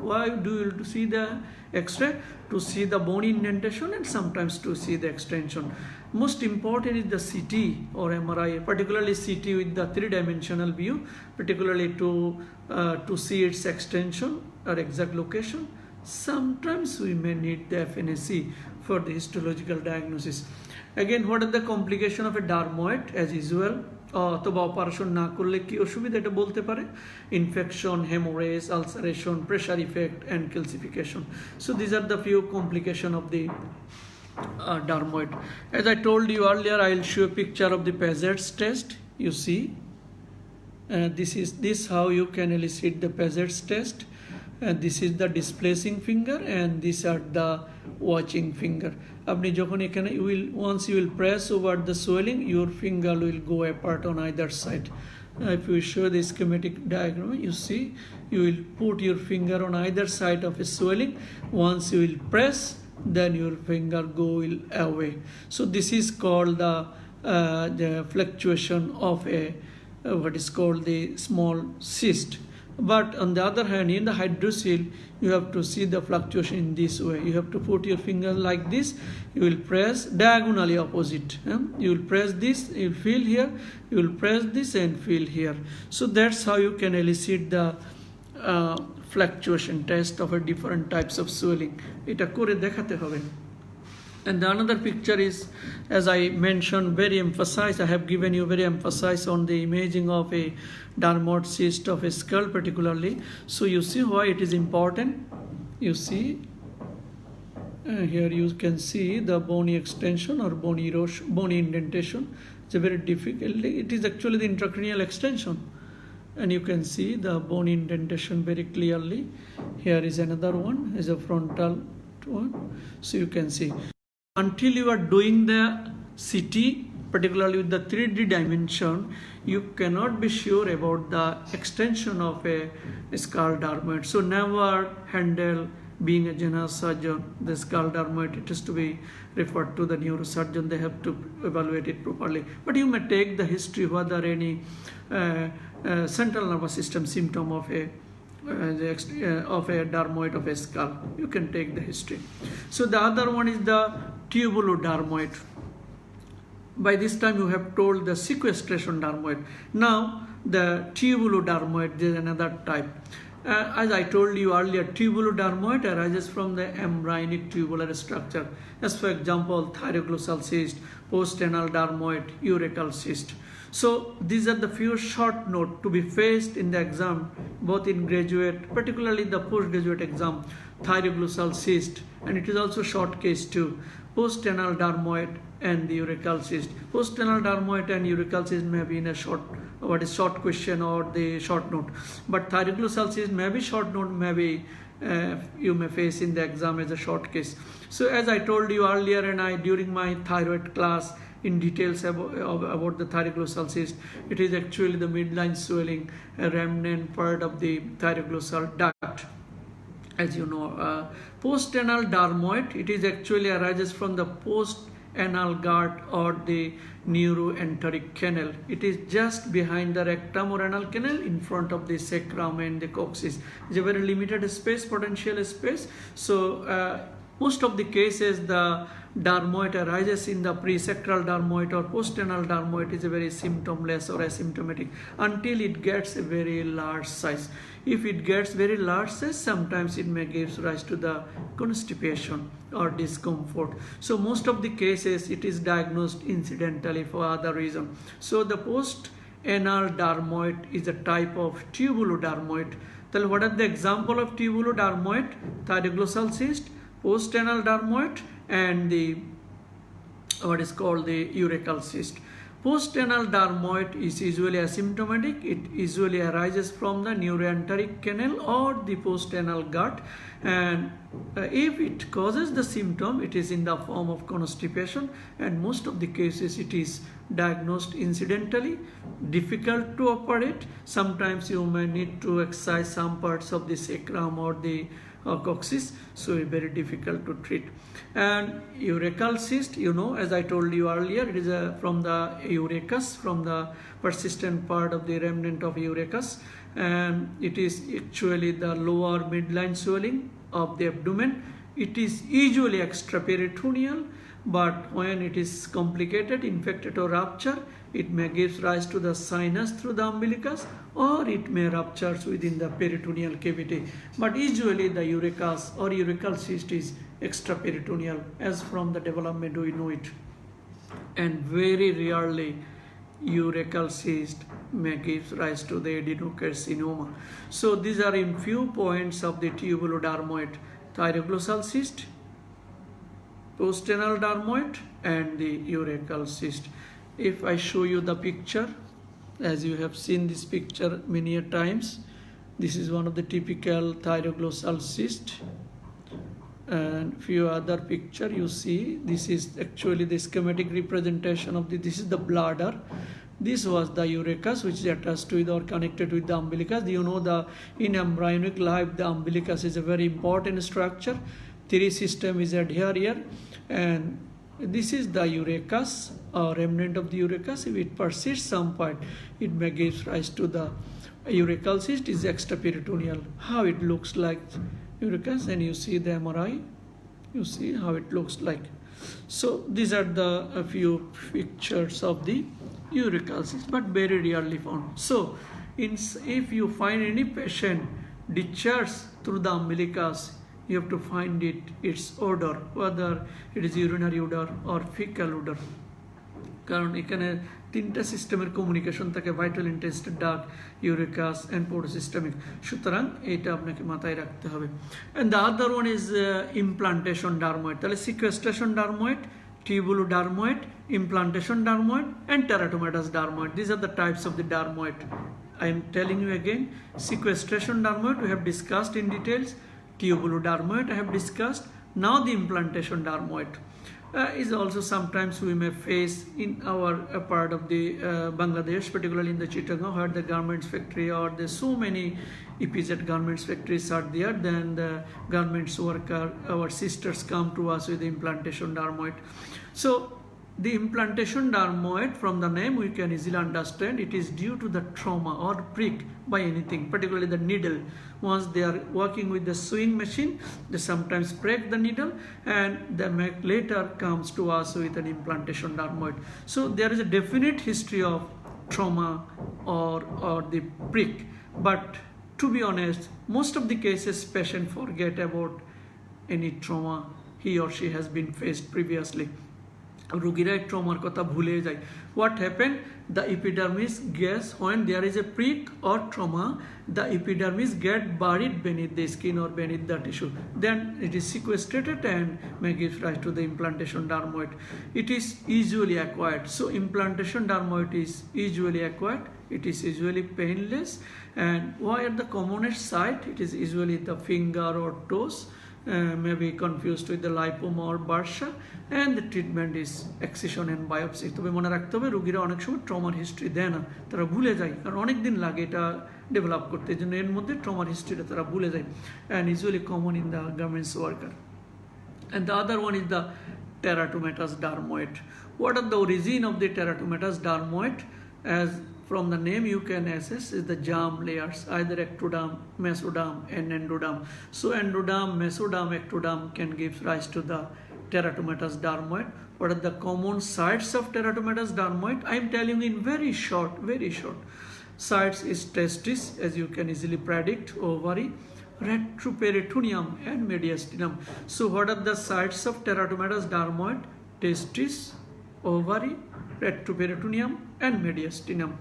Why do you see the X-ray? To see the bony indentation and sometimes to see the extension. Most important is the CT or MRI, particularly CT with the three-dimensional view, particularly to see its extension or exact location. Sometimes we may need the FNAC for the histological diagnosis. Again, what are the complication of a dermoid? As usual, অথবা operation না করলে কি অসুবিধা এটা বলতে পারে? Infection, haemorrhage, ulceration, pressure effect and calcification. So these are the few complication of the dermoid. As I told you earlier, I will show a picture of the Pazets test. You see, this how you can elicit the Pazets test. This is the displacing finger and these are the watching finger. আপনি যখন এখানে once you will press over the swelling, your finger will go apart on either side. If you show the schematic diagram, you see you will put your finger on either side of a swelling. Once you will press, then your finger go away. So this is called the fluctuation of a what is called the small cyst. But on the other hand, in the hydrocele, you have to see the fluctuation in this way. You have to put your finger like this. You will press diagonally opposite. You will press this, you will feel here. You will press this and feel here. So that's how you can elicit the fluctuation test of a different types of swelling. এটা করে দেখাতে হবে. And the another picture is, as I mentioned, very emphasized. I have given you very emphasized on the imaging of a dermoid cyst of a skull particularly. So you see why it is important. You see, here you can see the bony extension or bony erosion, bony indentation. It's a very difficult. It is actually the intracranial extension. And you can see the bony indentation very clearly. Here is another one, is a frontal one. So you can see. Until you are doing the CT, particularly with the 3D dimension, you cannot be sure about the extension of a skull dermoid. So never handle, being a general surgeon, the skull dermoid. It is to be referred to the neurosurgeon. They have to evaluate it properly. But you may take the history whether any central nervous system symptom of a dermoid of a skull. You can take the history. So the other one is the tubulodermoid. By this time you have told the sequestration dermoid. Now the tubulodermoid, there is another type. As I told you earlier, tubulodermoid arises from the embryonic tubular structure. As for example, thyroglossal cyst, postanal dermoid, urachal cyst. So these are the few short notes to be faced in the exam, both in graduate, particularly the postgraduate exam. Thyroglossal cyst, and it is also short case too. Postanal dermoid and the urachal cyst. Postanal dermoid and urachal cyst may be in a short question or the short note. But thyroglossal cyst may be short note, maybe you may face in the exam as a short case. So as I told you earlier, and during my thyroid class in details about the thyroglossal cyst, it is actually the midline swelling, a remnant part of the thyroglossal duct. As you know, postanal dermoid, it is actually arises from the post anal gut or the neuroenteric canal. It is just behind the rectum or anal canal in front of the sacrum and the coccyx. It's a very limited space, potential space. So most of the cases the dermoid arises in the presacral dermoid or postanal dermoid is a very symptomless or asymptomatic until it gets a very large size. If it gets very large size, sometimes it may give rise to the constipation or discomfort. So most of the cases it is diagnosed incidentally for other reason. So the post-anal dermoid is a type of tubulodermoid. So what are the example of tubulodermoid? Thyroglossal cyst, post-anal dermoid, and the what is called the urachal cyst. Post-anal dermoid is usually asymptomatic. It usually arises from the neuroenteric canal or the post-anal gut, and if it causes the symptom, it is in the form of constipation, and most of the cases it is diagnosed incidentally, difficult to operate. Sometimes you may need to excise some parts of the sacrum or the coccyx, so very difficult to treat. And urachal cyst, as I told you earlier, it is from the urachus, from the persistent part of the remnant of urachus, and it is actually the lower midline swelling of the abdomen. It is usually extraperitoneal, but when it is complicated, infected or rupture, it may give rise to the sinus through the umbilicus, or it may rupture within the peritoneal cavity. But usually the urachus or urachal cyst is extraperitoneal, as from the development we know it. And very rarely urachal cyst may give rise to the adenocarcinoma. So these are in few points of the tubulodermoid: thyroglossal cyst, post-anal dermoid, and the urachal cyst. If I show you the picture, as you have seen this picture many a times, this is one of the typical thyroglossal cyst, and few other picture you see. This is actually the schematic representation of this is the bladder. This was the urachus, which is attached with or connected with the umbilicus. In embryonic life, the umbilicus is a very important structure. Thyris system is adhere here, and this is the urachus or remnant of the urachus. If it persists some part, it may give rise to the urachal cyst. Is extraperitoneal. How it looks like urachus, and you see the MRI, you see how it looks like. So these are the a few pictures of the urachal cyst, but very rarely found. So if you find any patient discharged through the umbilicus, you have to find its odor, whether it is urinary odor or fecal odor. কারণ এখানে তিনটা সিস্টেমের communication থাকে: vital, intestine duct, urachus and portosystemic. সুতরাং এটা আপনাকে মাথায় রাখতে হবে। And the other one is implantation dermoid. তাহলে sequestration dermoid, tubulodermoid, implantation dermoid, and teratomatous dermoid. These are the types of the dermoid. I am telling you again: sequestration dermoid we have discussed in details, tubulodermoid I have discussed. Now the implantation dermoid is also sometimes we may face in our part of the Bangladesh, particularly in the Chittagong, where the garments factory or there's so many EPZ garments factories are there. Then the garments worker, our sisters, come to us with the implantation dermoid. So the implantation dermoid, from the name we can easily understand, it is due to the trauma or prick by anything, particularly the needle. Once they are working with the sewing machine, they sometimes break the needle, and the later comes to us with an implantation dermoid. So there is a definite history of trauma or the prick. But to be honest, most of the cases patient forget about any trauma he or she has been faced previously. রোগীরা ট্রমার কথা ভুলে যায়। What happened? The epidermis gets, when there is a prick or trauma, the epidermis get buried beneath the skin or beneath the tissue. Then it is sequestrated and may give rise to the implantation dermoid. It is usually acquired. So implantation dermoid is usually acquired. It is usually painless, and where the commonest site, it is usually the finger or toes. May be confused with the lipoma or bursa, and the treatment is excision and biopsy. তবে মনে রাখতে হবে রোগীরা অনেক সময় ট্রমার history দেয় না, তারা ভুলে যায়, কারণ অনেক দিন লাগে এটা ডেভেলপ করতে। এই জন্য এর মধ্যে ট্রমার হিস্ট্রিটা তারা ভুলে যায়, and usually common in the garments worker. And the other one is the teratomatous dermoid. What are the origin of the teratomatous dermoid? As from the name you can assess is the germ layers, either ectoderm, mesoderm and endoderm. So endoderm, mesoderm, ectoderm can give rise to the teratomatous dermoid. What are the common sites of teratomatous dermoid? I am telling you in very short. Sites is testis, as you can easily predict, ovary, retroperitoneum and mediastinum. So what are the sites of teratomatous dermoid? Testis, ovary, retroperitoneum and mediastinum.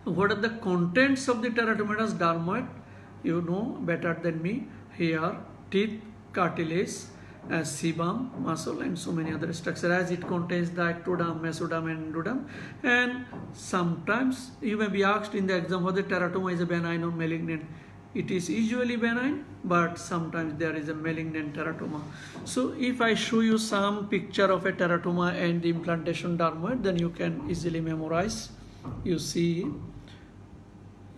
What are the contents of the teratomatous dermoid? You know better than me. Hair, teeth, cartilage, sebum, muscle and so many other structures, as it contains the ectoderm, mesoderm and endoderm. And sometimes you may be asked in the exam whether teratoma is a benign or malignant. It is usually benign, but sometimes there is a malignant teratoma. So if I show you some picture of a teratoma and the implantation dermoid, then you can easily memorize. You see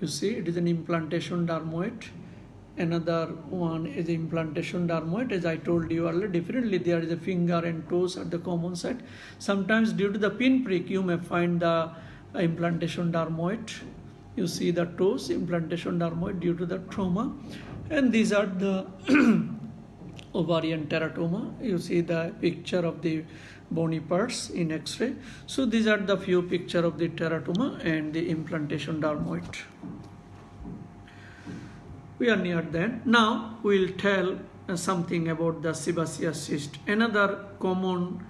it is an implantation dermoid. Another one is the implantation dermoid. As I told you earlier, differently there is a finger and toes at the common site. Sometimes due to the pinprick you may find the implantation dermoid. You see the toes, implantation dermoid due to the trauma. And these are the ovarian teratoma. You see the picture of the bony parts in X-ray. So these are the few picture of the teratoma and the implantation dermoid. We are near then. Now we will tell something about the sebaceous cyst. Another common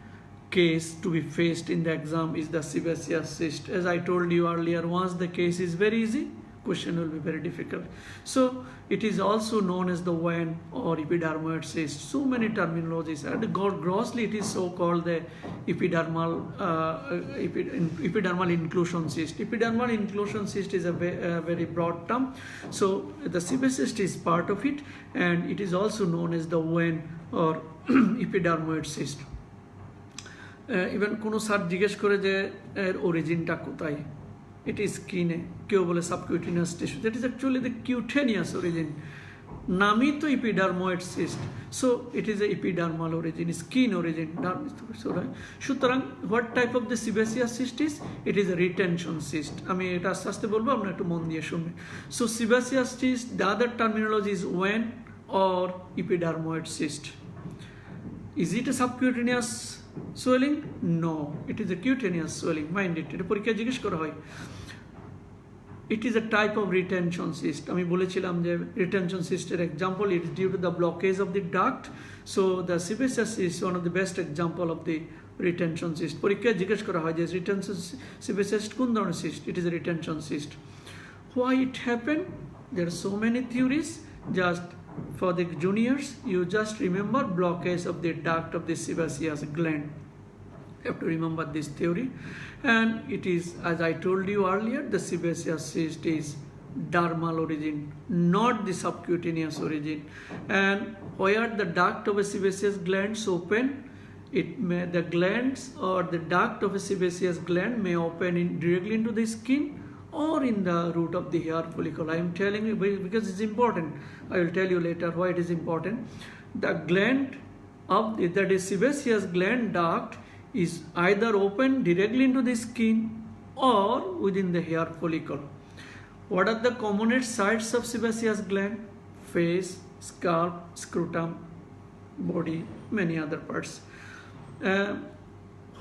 case to be faced in the exam is the sebaceous cyst. As I told you earlier, once the case is very easy, question will be very difficult. So it is also known as the wen or epidermoid cyst. So many terminologies. Grossly it is so called the epidermal inclusion cyst. Epidermal inclusion cyst is a very broad term. So the sebaceous cyst is part of it, and it is also known as the wen or epidermoid cyst. Even কোনো sir জিজ্ঞেস করে যে এর অরিজিনটা কোথায়, it is skin, কেউ বলে subcutaneous tissue. That is actually the cutaneous origin. নামই তো epidermoid cyst, so it is a epidermal origin, skin origin. সুতরাং what type of the sebaceous cyst is? It is a retention cyst. আমি এটা আস্তে আস্তে বলবো, আপনারা একটু মন দিয়ে শুনবেন. So sebaceous cyst, the other terminology is wen or epidermoid cyst. Is it a subcutaneous swelling? No, it is a cutaneous swelling. Mind it. এটা পরীক্ষায় জিজ্ঞেস করা হয়. It is a type of retention cyst. আমি বলেছিলাম যে retention cyst এর example, it is due to the blockage of the duct. So the sebaceous cyst is one of the best example of the retention cyst. পরীক্ষায় জিজ্ঞেস করা হয় যে retention sebaceous কোন ধরনের cyst? It is a retention cyst. Why it happened? There are so many theories. Just for the juniors, you just remember blockage of the duct of the sebaceous gland. You have to remember this theory. And it is, as I told you earlier, the sebaceous cyst is dermal origin, not the subcutaneous origin. And where the duct of a sebaceous glands open, the glands or the duct of a sebaceous gland may open directly into the skin or in the root of the hair follicle. I am telling you because it's important. I will tell you later why it is important. The gland of that is sebaceous gland duct is either open directly into the skin or within the hair follicle. What are the commonest sites of sebaceous gland? Face, scalp, scrotum, body, many other parts.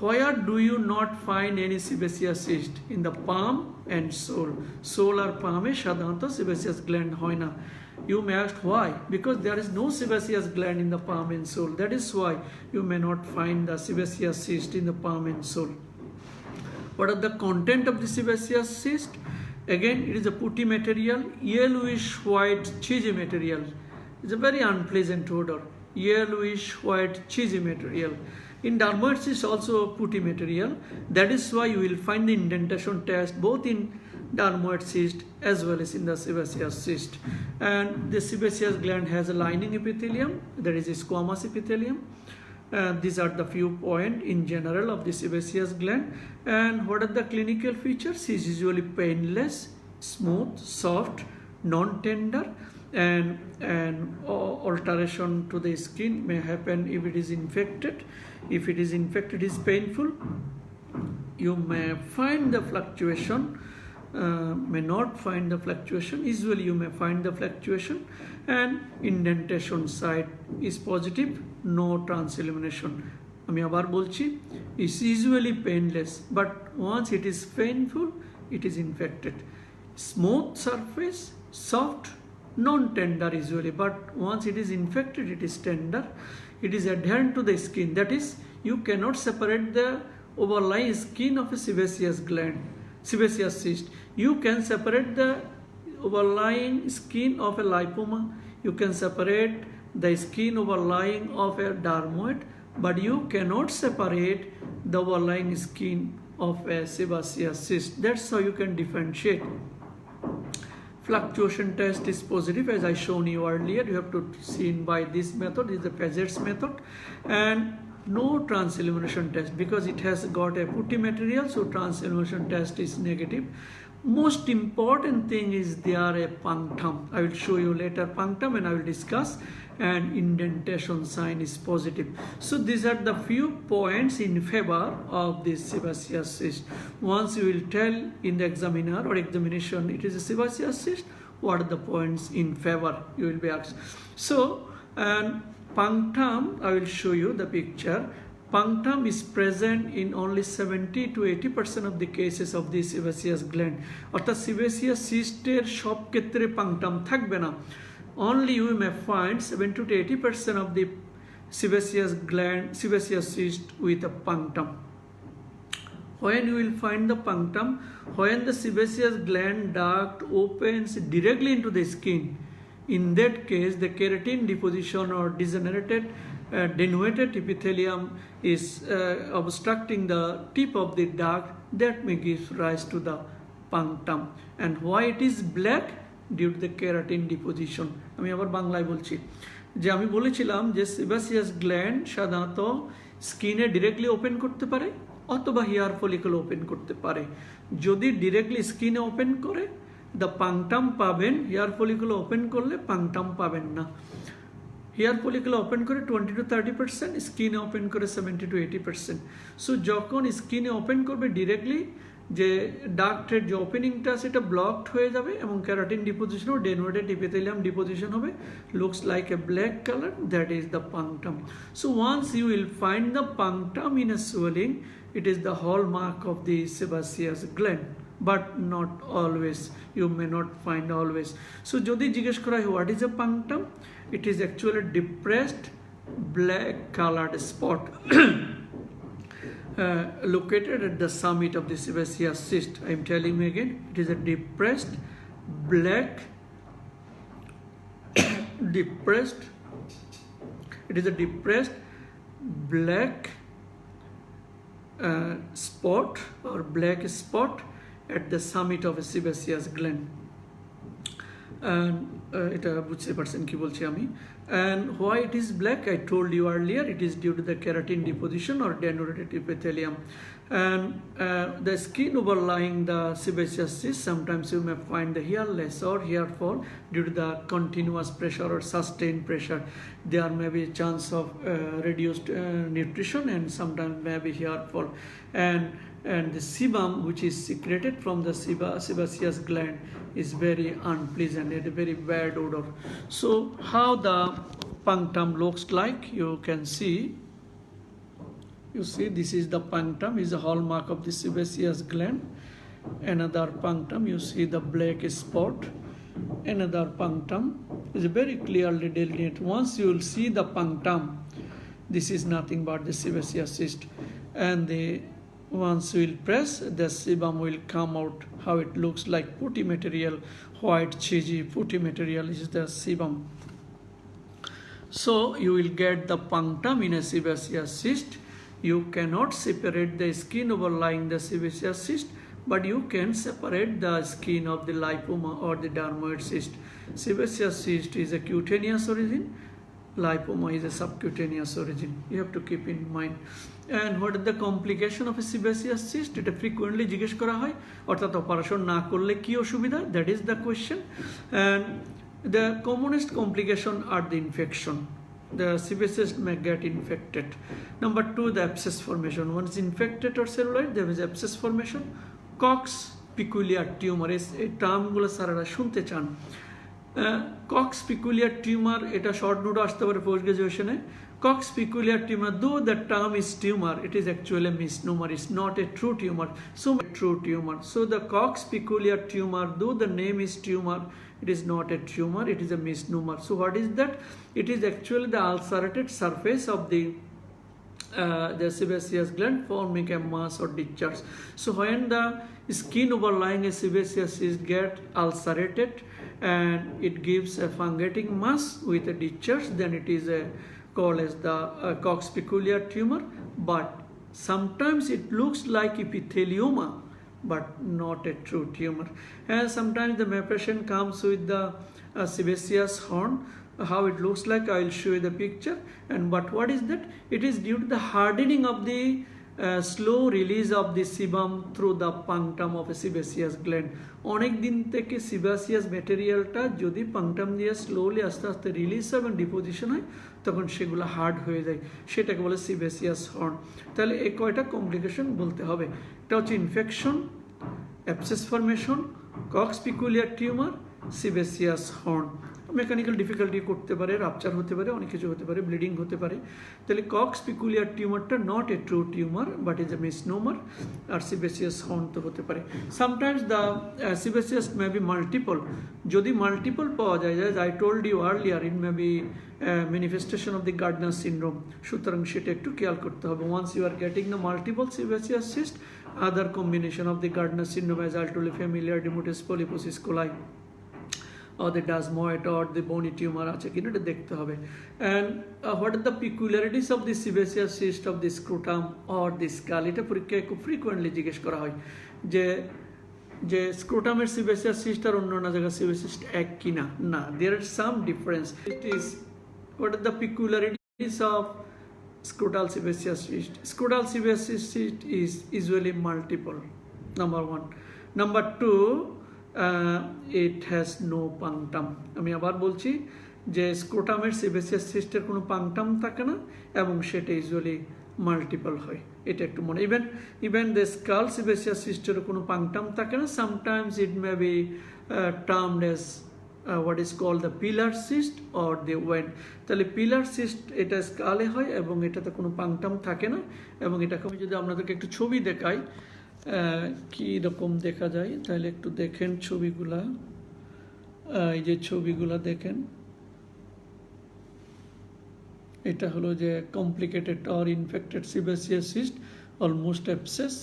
Where do you not find any sebaceous cyst? In the palm and sole. Sole or palm e সাধারণত sebaceous gland হয় না. You may ask why? Because there is no sebaceous gland in the palm and sole. That is why you may not find the sebaceous cyst in the palm and sole. What are the content of the sebaceous cyst? Again, it is a putty material, yellowish white cheesy material. It's a very unpleasant odor. Yellowish white cheesy material. In dermoid cyst also putty material. That is why you will find the indentation test both in dermoid cyst as well as in the sebaceous cyst. And the sebaceous gland has a lining epithelium, that is a squamous epithelium. These are the few points in general of the sebaceous gland. And what are the clinical features? It is usually painless, smooth, soft, non-tender, and alteration to the skin may happen if it is infected. If it is infected, it is painful. You may find the fluctuation, may not find the fluctuation. Usually you may find the fluctuation, and indentation side is positive, no transillumination. আমি আবার বলছি, is usually painless, but once it is painful, it is infected. Smooth surface, soft, non-tender usually, but once it is infected, it is tender. It is adherent to the skin. That is, you cannot separate the overlying skin of a sebaceous gland, sebaceous cyst. You can separate the overlying skin of a lipoma. You can separate the skin overlying of a dermoid, but you cannot separate the overlying skin of a sebaceous cyst. That's how you can differentiate. Fluctuation test is positive, as I shown you earlier. You have to see by this method, is the Paget's method. And no transillumination test, because it has got a putty material, so transillumination test is negative. Most important thing is there a punctum. I will show you later punctum and I will discuss. And indentation sign is positive. So these are the few points in favor of this sebaceous cyst. Once you will tell in the examiner or examination it is a sebaceous cyst, what are the points in favor, you will be asked. So, and punctum, I will show you the picture. Punctum is present in only 70 to 80% of the cases of the sebaceous gland. অর্থাৎ sebaceous cyst এর সব ক্ষেত্রে punctum থাকবে না. Only you may find 70 to 80% of the sebaceous gland, sebaceous cyst with a punctum. When you will find the punctum, when the sebaceous gland duct opens directly into the skin, in that case the keratin deposition or degenerated denuated epithelium is obstructing the tip of the duct, that may give rise to the punctum. And why it is black? Due to the keratin deposition. আমি আবার বাংলায় বলছি যে আমি বলেছিলাম যে sebaceous gland সাধারণত স্কিনে ডিরেক্টলি ওপেন করতে পারে অথবা হেয়ার ফলিকল ওপেন করতে পারে। যদি ডিরেক্টলি স্কিনে ওপেন করে দ্য পাংটাম পাবেন, হেয়ার ফলিকল ওপেন করলে পাংটাম পাবেন না। হেয়ার ফলিকল ওপেন করে 20 to 30%, স্কিনে ওপেন করে 70 to 80%। সো যখন স্কিনে ওপেন করবে ডিরেক্টলি, যে ডাক্টের যে ওপেনিংটা সেটা ব্লকড হয়ে যাবে এবং ক্যারাটিন ডিপোজিশন ও ডেনুয়েটেড ইপিথেলিয়াম ডিপোজিশন হবে, looks like a black colour, that is the punctum. So once you will find the punctum in a swelling, it is the hallmark of the sebaceous gland, but not always. You may not find always. So যদি জিজ্ঞেস করা হয় what is a punctum, it is actually depressed black colored spot located at the summit of the sebaceous cyst. I am telling you again, it is a depressed black it is a depressed black spot or black spot at the summit of a sebaceous gland. And এটা বুঝতে পারছেন কি বলছি আমি। And why it is black? I told you earlier, it is due to the keratin deposition or denuated epithelium. And the skin overlying the sebaceous cyst, sometimes you may find the hair loss or hair fall due to the continuous pressure or sustained pressure. There may be a chance of reduced nutrition and sometimes may be hair fall. And the sebum, which is secreted from the sebaceous gland, is very unpleasant and a very bad odor. So how the punctum looks like, you can see. You see, this is the punctum, is a hallmark of the sebaceous gland. Another punctum, you see the black spot. Another punctum is very clearly delineated. Once you will see the punctum, this is nothing but the sebaceous cyst. And once you will press, the sebum will come out. How it looks like putty material, white cheesy putty material is the sebum. So you will get the punctum in a sebaceous cyst. You cannot separate the skin overlying the sebaceous cyst, but you can separate the skin of the lipoma or the dermoid cyst. Sebaceous cyst is a cutaneous origin, lipoma is a subcutaneous origin. You have to keep in mind. And what is the complication of a sebaceous cyst? এটা frequently জিজ্ঞেস করা হয়, অর্থাৎ operation না করলে কি অসুবিধা, that is the question. And The commonest complication are the infection. The sebaceous may get infected. Number 2, the abscess formation. Once infected or celluloid, there is abscess formation. Cox peculiar tumor. এই টার্মগুলো স্যারেরা শুনতে চান। Cox peculiar tumor, এটা short note আসতে পারে post গ্রাজুয়েশনে। Cox peculiar tumor, though the term is tumor, it is actually a misnomer. It's not a true tumor. So the Cox peculiar tumor, though the name is tumor, it is not a tumor, it is a misnomer. So what is that? It is actually the ulcerated surface of the sebaceous gland forming a mass or discharge. So when the skin overlying a sebaceous cyst get ulcerated and it gives a fungating mass with a discharge, then it is called as the Cox peculiar tumor. But sometimes it looks like epithelioma, but not a true tumor. And sometimes the patient comes with the sebaceous horn. How it looks like, I will show you the picture. And but what is that? It is due to the hardening of the slow release of the sebum through the punctum of a sebaceous gland. অনেক দিন থেকে sebaceous ম্যাটেরিয়ালটা যদি পাংটাম দিয়ে slowly আস্তে আস্তে release হয় এবং deposition হয়, তখন সেগুলো হার্ড হয়ে যায়, সেটাকে বলে sebaceous horn. তাহলে এই কয়টা কমপ্লিকেশন বলতে হবে। এটা হচ্ছে infection, abscess formation, Cock's peculiar tumour, sebaceous horn. Mechanical difficulty করতে পারে, রাপচার হতে পারে, অনেক কিছু হতে পারে, ব্লিডিং হতে পারে। তাহলে কক্স পিকুলিয়ার টিউমারটা not a true tumour but is a misnomer, আর সিবেসিয়াস হর্ন তো হতে পারে। Sometimes the sebaceous may be multiple. যদি মাল্টিপল পাওয়া যায়, I told you earlier, it may be manifestation of the Gardner syndrome. সুতরাং সেটা একটু খেয়াল করতে হবে। Once you are getting the multiple sebaceous cyst, other combination of the Gardner syndrome as I told, familiar adenomatous polyposis কোলাই or the desmoid or the bony tumor আছে কিনা এটা দেখতে হবে। and what are the peculiarities of the sebaceous cyst of the scrotum or the skull? এটা পরীক্ষায় খুব frequently জিজ্ঞেস করা হয় যে স্ক্রোটামের sebaceous cyst আর অন্য জায়গায় sebaceous cyst এক কিনা। না, there are some difference. It is, what are the peculiarities of scrotal sebaceous cyst? Scrotal sebaceous cyst is usually multiple, number 1. Number 2, it has no punctum. আমি আবার বলছি যে স্ক্রোটামের সেবাসিয়াস সিস্টের কোনো পাংটাম থাকে না এবং সেটা ইউজুয়ালি মাল্টিপল হয়, এটা একটু মনে। ইভেন দ্য স্কাল সেবাসিয়াস সিস্টের কোনো পাংটাম থাকে না। Sometimes it may be termed as what is called the pillar cyst or the vein. তাহলে পিলার সিস্ট এটা স্কালে হয় এবং এটাতে কোনো পাংটাম থাকে না। এবং এটাকে আমি যদি আপনাদেরকে একটু ছবি দেখাই কি রকম দেখা যায়, তাহলে একটু দেখেন ছবিগুলা। এই যে ছবিগুলা দেখেন, এটা হলো যে complicated or infected sebaceous cyst, almost abscess.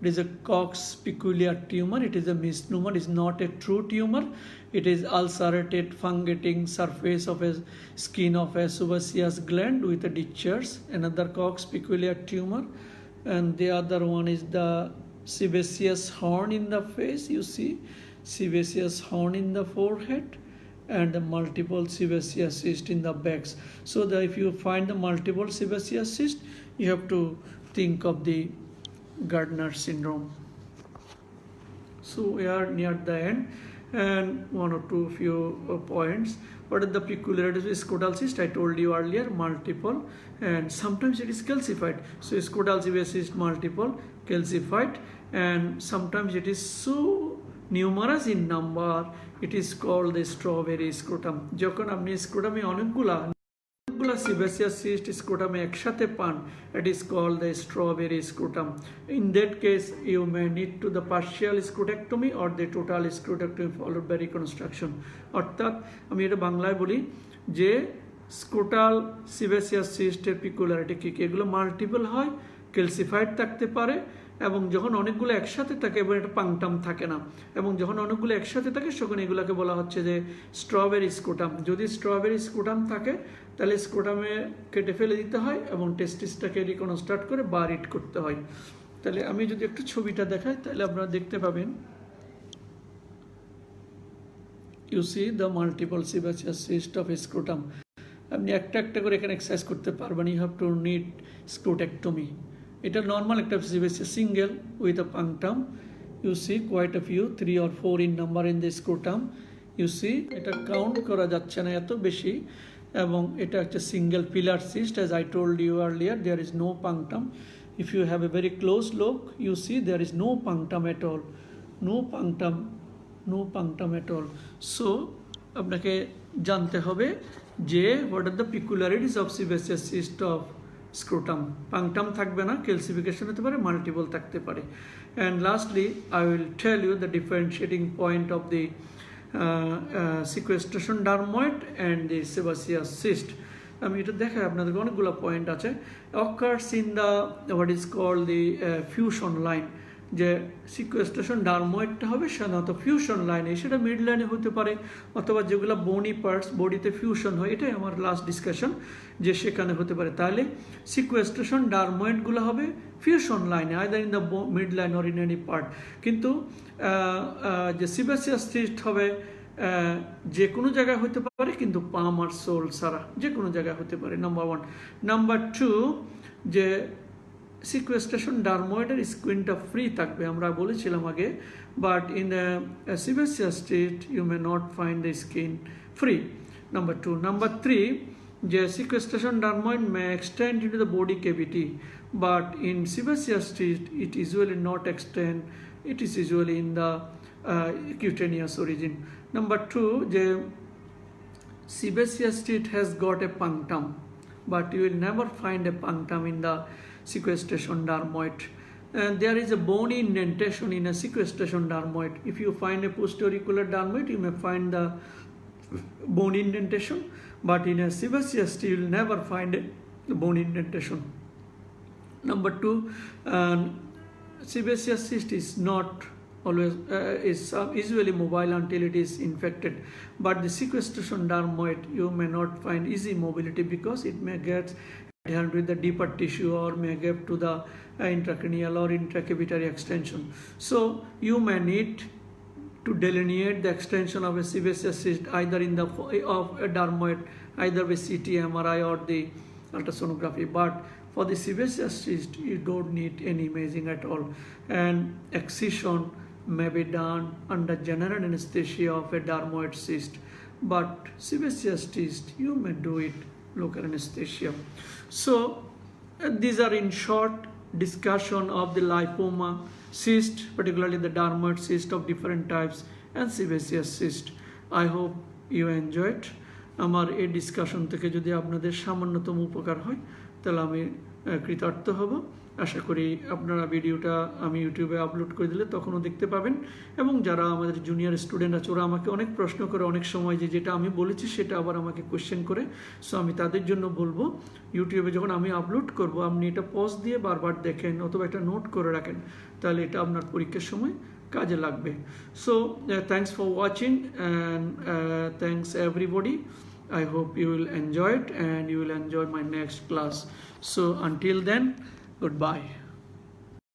It is a Cox peculiar tumor. It is a misnomer. It is not a true tumor. It is ulcerated fungating surface of a skin of a sebaceous gland with a discharge. Another Cox peculiar tumor, and the other one is the sebaceous horn in the face. You see sebaceous horn in the forehead and the multiple sebaceous cyst in the backs. So that if you find the multiple sebaceous cyst, you have to think of the Gardner syndrome. So we are near the end, and one or two few points. What are the peculiarities of scrotal cyst? I told you earlier, multiple, and sometimes it is calcified. So scrotal sebaceous cyst multiple, calcified, and sometimes it is so numerous in number, it is called the strawberry scrotum. যখন আপনি স্ক্রোটামে অনেকগুলা sebaceous cyst scrotame ekshate pan, it is called the strawberry scrotum. In that case, you may need to the partial scrotectomy or the total scrotectomy followed by reconstruction. অর্থাৎ আমি এটা বাংলায় বলি যে scrotal sebaceous cyst এর peculiarity কি কি, এগুলো মাল্টিপল হয়, ক্যালসিফাইড থাকতে পারে, এবং যখন অনেকগুলো একসাথে থাকে এবং এটা পাংটাম থাকে না, এবং যখন অনেকগুলো একসাথে থাকে তখন এগুলোকে বলা হচ্ছে যে স্ট্রবেরি স্ক্রোটাম। যদি স্ট্রবেরি স্ক্রোটাম থাকে তাহলে স্ক্রোটামে কেটে ফেলে দিতে হয় এবং টেস্টিসটাকে রিকনস্ট্রাক্ট করে বারিট করতে হয়। তাহলে আমি যদি একটু ছবিটা দেখাই তাহলে আপনারা দেখতে পাবেন, you see the multiple sebaceous cyst of scrotum. আপনি একটা একটা করে এখানে এক্সারসাইজ করতে পারবেন। You have to need scrotectomy. এটা নর্মাল একটা sebaceous single with a punctum. You see quite a few, 3 or 4 in number in the scrotum. You see এটা কাউন্ট করা যাচ্ছে না এত বেশি, এবং এটা একটা single pilar cyst. As I told you earlier, there is no punctum. If you have a very close look, you see there is no punctum at all, no punctum at all. So আপনাকে জানতে হবে যে what are the peculiarities of sebaceous cyst of scrotum. Punctum থাকবে না, calcification হতে পারে, multiple থাকতে পারে। And lastly I will tell you the differentiating point of the sequestration dermoid and the sebaceous cyst. আমি এটা দেখাই আপনাদেরকে, অনেকগুলো পয়েন্ট আছে। occurs in the what is called the fusion line, যে সিকুয়েস্ট্রেশন ডার্ময়েডটা হবে সাধারণত ফিউশন লাইনে, সেটা মিড লাইনে হতে পারে, অথবা যেগুলো বোনি পার্টস বডিতে ফিউশন হয়, এটাই আমার লাস্ট ডিসকাশন, যে সেখানে হতে পারে। তাহলে সিকুয়েস্ট্রেশন ডার্ময়েডগুলো হবে ফিউশন লাইনে, either in the mid line or in any part. কিন্তু যে সিবাসিয়াস সিস্ট হবে যে কোনো জায়গায় হতে পারে, কিন্তু পাম আর সোল ছাড়া যে কোনো জায়গায় হতে পারে, নাম্বার ওয়ান। নাম্বার টু, যে সিকুয়েস্ট্রেশন ডার্ময়েডের স্কিনটা ফ্রি থাকবে, আমরা বলেছিলাম আগে, but in sebaceous state you may not find the skin free, number two. Number three, যে sequestration dermoid may extend into the body cavity, but in sebaceous state it usually not extend, it is usually in the cutaneous origin. Number two, the sebaceous state has got a punctum, but you will never find a punctum in the sequestration dermoid. And there is a bony indentation in a sequestration dermoid. If you find a postauricular dermoid, you may find the bone indentation, but in a sebaceous state you will never find a bone indentation. Number two, sebaceous cyst is not always is usually mobile until it is infected, but the sequestration dermoid you may not find easy mobility because it may get adherent with the deeper tissue or may get to the intracranial or intracavitary extension. So you may need to delineate the extension of a sebaceous cyst either in the of a dermoid, either with CT, MRI or the ultrasonography. But for the sebaceous cyst, you don't need any imaging at all, and excision may be done under general anesthesia of a dermoid cyst. But sebaceous cyst, you may do it local anesthesia. So these are in short discussion of the lipoma cyst, particularly the dermoid cyst of different types and sebaceous cyst. I hope you enjoyed. আমার এই discussion থেকে যদি আপনাদের সামান্যতম উপকার হয় তাহলে আমি কৃতার্থ হব। আশা করি আপনারা ভিডিওটা আমি ইউটিউবে আপলোড করে দিলে তখনও দেখতে পাবেন, এবং যারা আমাদের জুনিয়র স্টুডেন্ট আছে ওরা আমাকে অনেক প্রশ্ন করে অনেক সময়, যে যেটা আমি বলেছি সেটা আবার আমাকে কোয়েশ্চেন করে। সো আমি তাদের জন্য বলবো, ইউটিউবে যখন আমি আপলোড করব আপনি এটা পজ দিয়ে বারবার দেখেন অথবা এটা নোট করে রাখেন, তাহলে এটা আপনার পরীক্ষার সময় কাজে লাগবে। So thanks for watching and thanks everybody. I hope you will enjoy it and you will enjoy my next class. So until then, goodbye.